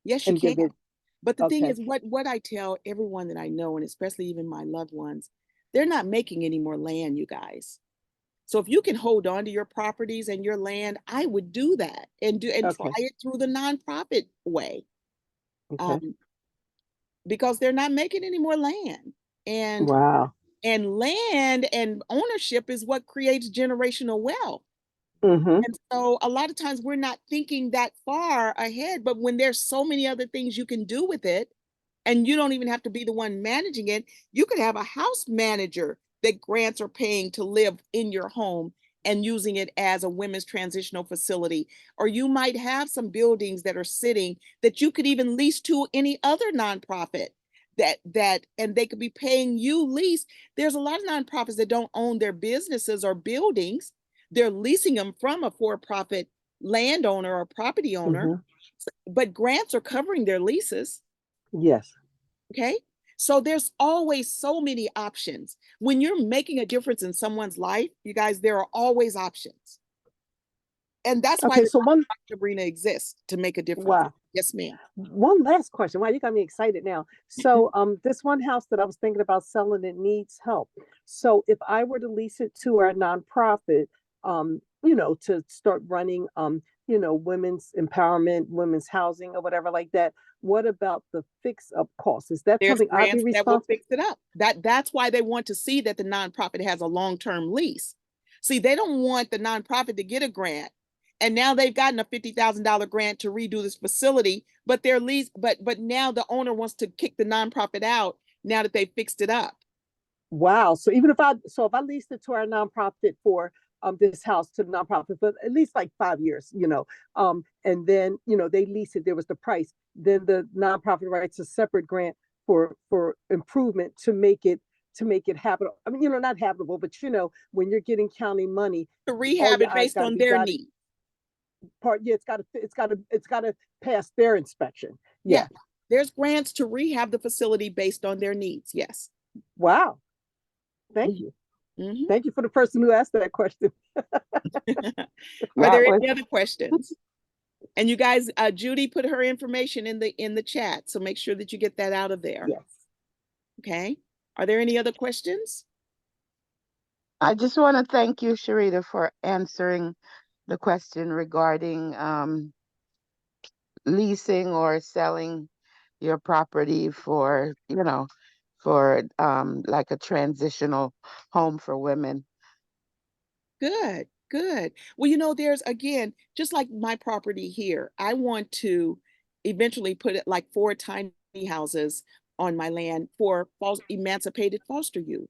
Yes, you And can. give it, But the thing okay. is, what I tell everyone that I know, and especially even my loved ones, they're not making any more land, you guys. So if you can hold on to your properties and your land, I would do that and try Okay. it through the nonprofit way. Okay. Because they're not making any more land. Wow. And land and ownership is what creates generational wealth. Mm-hmm. And so a lot of times we're not thinking that far ahead, but when there's so many other things you can do with it, and you don't even have to be the one managing it, you could have a house manager that grants are paying to live in your home and using it as a women's transitional facility. Or you might have some buildings that are sitting that you could even lease to any other nonprofit and they could be paying you lease. There's a lot of nonprofits that don't own their businesses or buildings. They're leasing them from a for-profit landowner or property owner, Mm-hmm. but grants are covering their leases. Yes. Okay. So there's always so many options. When you're making a difference in someone's life, you guys, there are always options. And that's why Okay. the So one. arena exists, to make a difference. Wow. Yes, ma'am. One last question. Wow, you got me excited now. So, this one house that I was thinking about selling, it needs help. So, if I were to lease it to our nonprofit, to start running, women's empowerment, women's housing, or whatever like that, what about the fix-up costs? Is that There's something I'd be grants that will responsible? fix it up. That's why they want to see that the nonprofit has a long-term lease. See, they don't want the nonprofit to get a grant, and now they've gotten a $50,000 grant to redo this facility, but their lease, but now the owner wants to kick the nonprofit out now that they fixed it up. Wow. So even if I leased it to our nonprofit for this house to the nonprofit for at least like 5 years, and then they lease it, there was the price. Then the nonprofit writes a separate grant for improvement to make it habitable. I mean, not habitable, but when you're getting county money, To all rehab your it I's based got to on be their dotted. needs. Yeah, it's got to pass their inspection. Yeah, Yeah. there's grants to rehab the facility based on their needs. Yes. Wow. Thank you. Mhm. Thank you for the person who asked that question. Are there That was any other questions? And you guys, Judy put her information in the chat, so make sure that you get that out of there. yes. Okay. Are there any other questions? I just want to thank you, Sherita, for answering the question regarding leasing or selling your property for like a transitional home for women. Good, good. Well, there's again, just like my property here, I want to eventually put it like 4 tiny houses on my land for emancipated foster youth.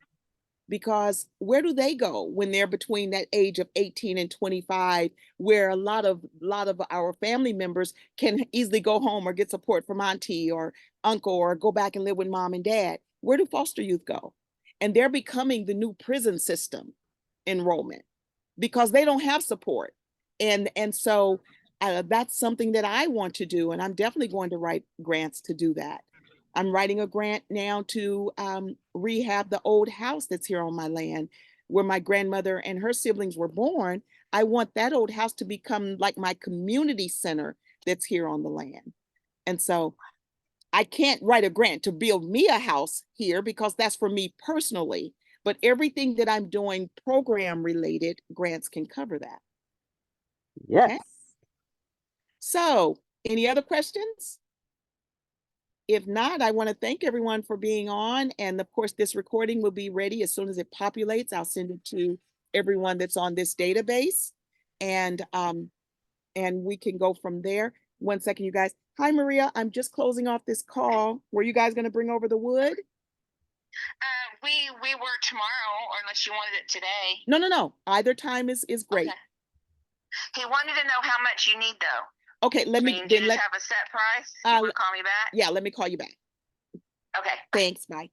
Because where do they go when they're between that age of 18 and 25, where a lot of our family members can easily go home or get support from auntie or uncle or go back and live with mom and dad? Where do foster youth go? And they're becoming the new prison system enrollment because they don't have support. And so that's something that I want to do, and I'm definitely going to write grants to do that. I'm writing a grant now to rehab the old house that's here on my land where my grandmother and her siblings were born. I want that old house to become like my community center that's here on the land. And so I can't write a grant to build me a house here because that's for me personally. But everything that I'm doing program related, grants can cover that. Yes. Okay. So, any other questions? If not, I want to thank everyone for being on. And of course, this recording will be ready as soon as it populates. I'll send it to everyone that's on this database. And we can go from there. 1 second, you guys. Hi, Maria. I'm just closing off this call. Were you guys going to bring over the wood? We work tomorrow, or unless you wanted it today. No. Either time is great. Okay. He wanted to know how much you need, though. Okay, Do you just have a set price? You want to call me back? Yeah, let me call you back. Okay. Thanks. Bye.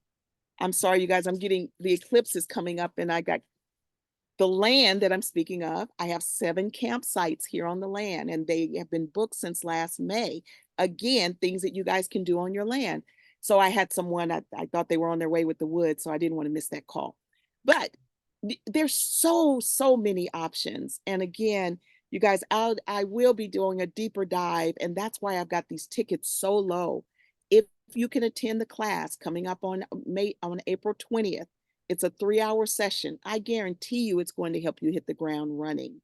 I'm sorry, you guys. I'm getting the eclipse is coming up, and I got the land that I'm speaking of. I have 7 campsites here on the land, and they have been booked since last May. Again, things that you guys can do on your land. So I had someone, I thought they were on their way with the wood, so I didn't want to miss that call. But there's so many options. And again, you guys, I will be doing a deeper dive, and that's why I've got these tickets so low. If you can attend the class coming up on April 20th, It's a 3-hour session. I guarantee you it's going to help you hit the ground running.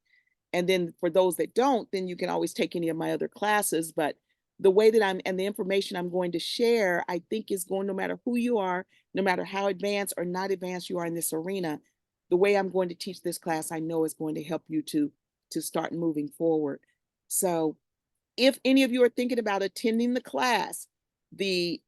And then for those that don't, then you can always take any of my other classes. But the way that and the information I'm going to share, I think is going, no matter who you are, no matter how advanced or not advanced you are in this arena, the way I'm going to teach this class, I know is going to help you to start moving forward. So if any of you are thinking about attending the class, the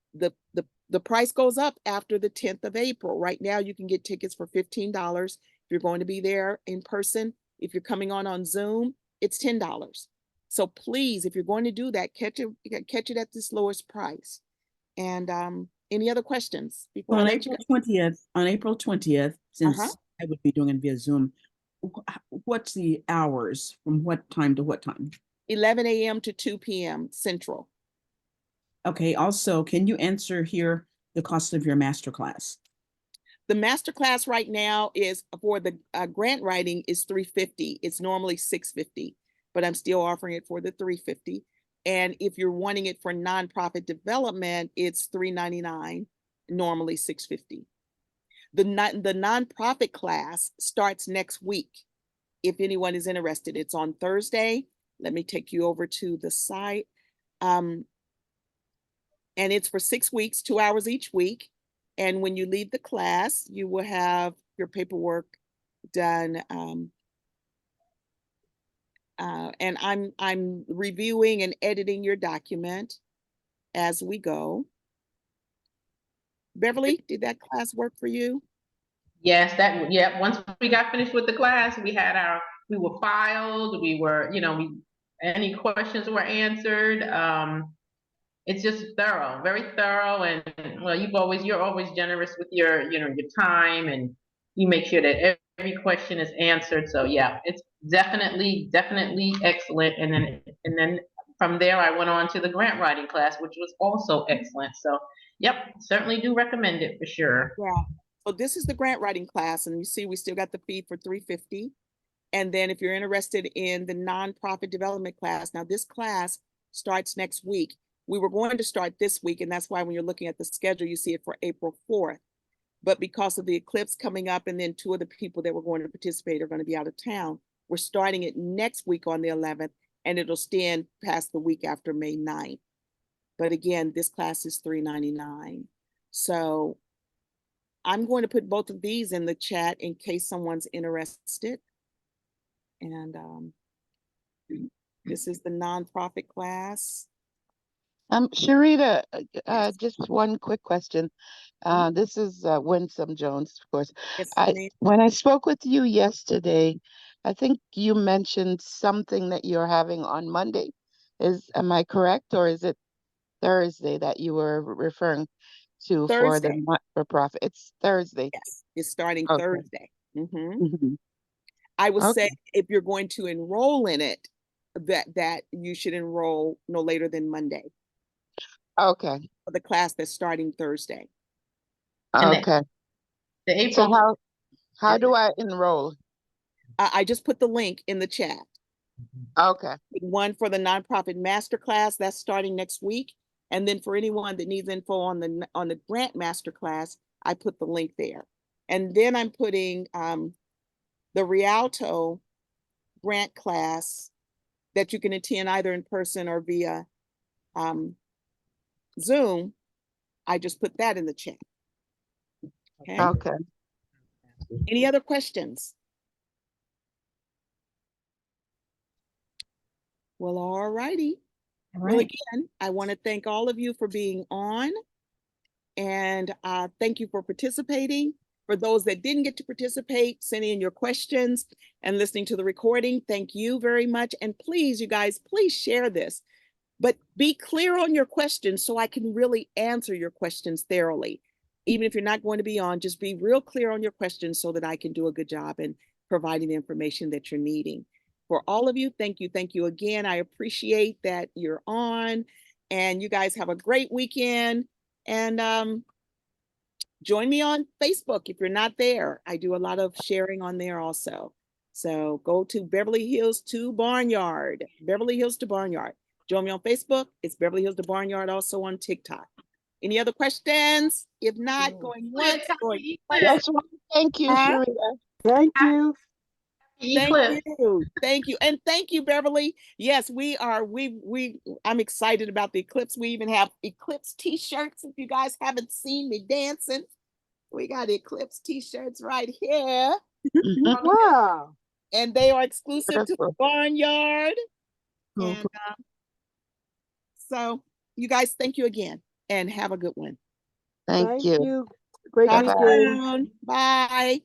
price goes up after the 10th of April. Right now, you can get tickets for $15 if you're going to be there in person. If you're coming on Zoom, it's $10. So please, if you're going to do that, catch it at this lowest price. And any other questions before So I on let you April 20th, since Uh-huh. I would be doing it via Zoom, what's the hours from what time to what time? 11 a.m. to 2 p.m. Central. Okay, also, can you answer here the cost of your masterclass? The masterclass right now is for the grant writing is $350. It's normally $650, but I'm still offering it for the $350. And if you're wanting it for nonprofit development, it's $399, normally $650. The nonprofit class starts next week. If anyone is interested, it's on Thursday. Let me take you over to the site. And it's for 6 weeks, 2 hours each week. And when you leave the class, you will have your paperwork done. And I'm reviewing and editing your document as we go. Beverly, did that class work for you? Yes, once we got finished with the class, we were filed, any questions were answered. It's just thorough, very thorough, and well, you're always generous with your time, and you make sure that every question is answered. So yeah, it's definitely excellent. And then from there, I went on to the grant writing class, which was also excellent. So yep, certainly do recommend it for sure. Yeah. So this is the grant writing class, and you see we still got the fee for $350. And then if you're interested in the nonprofit development class, now this class starts next week. We were going to start this week, and that's why when you're looking at the schedule, you see it for April 4th. But because of the eclipse coming up, and then 2 of the people that were going to participate are going to be out of town, we're starting it next week on the 11th, and it'll stand past the week after May 9th. But again, this class is $399. So I'm going to put both of these in the chat in case someone's interested. And this is the nonprofit class. Sherita, Yes. just one quick question. This is Winsome Jones, of course. Yes, When I spoke with you yesterday, I think you mentioned something that you're having on Monday. Am I correct, or is it Thursday that you were referring to for the Thursday. not-for-profit? It's Thursday. Yes, it's starting Okay. Thursday. Mhm. I would say Okay. if you're going to enroll in it, that you should enroll no later than Monday Okay. for the class that's starting Thursday. And Okay. the So April. how do I enroll? I just put the link in the chat. Okay. One for the nonprofit masterclass that's starting next week, and then for anyone that needs info on the grant masterclass, I put the link there. And then I'm putting the Rialto grant class that you can attend either in person or via Zoom. I just put that in the chat. Okay. Okay. Any other questions? Well, all righty. Well, again, I want to thank all of you for being on, and thank you for participating. For those that didn't get to participate, sending in your questions and listening to the recording, thank you very much. And please, you guys, please share this, but be clear on your questions so I can really answer your questions thoroughly. Even if you're not going to be on, just be real clear on your questions so that I can do a good job in providing the information that you're needing. For all of you, thank you. Thank you again. I appreciate that you're on, and you guys have a great weekend. And join me on Facebook if you're not there. I do a lot of sharing on there also. So go to Beverly Hills to Barnyard, Beverly Hills to Barnyard. Join me on Facebook. It's Beverly Hills to Barnyard, also on TikTok. Any other questions? If not, going once, going twice. Just want to thank you, Huh? Sherita. Thank you. Thank Eclipse. you. Thank you. And thank you, Beverly. Yes, I'm excited about the Eclipse. We even have Eclipse t-shirts. If you guys haven't seen me dancing, we got Eclipse t-shirts right here. Mhm. Wow. And they are exclusive to the Beautiful. Barnyard. Cool, And so you guys, thank you again and have a good one. Thank Thank you. you. Great Talk Bye-bye. weekend. soon. Bye.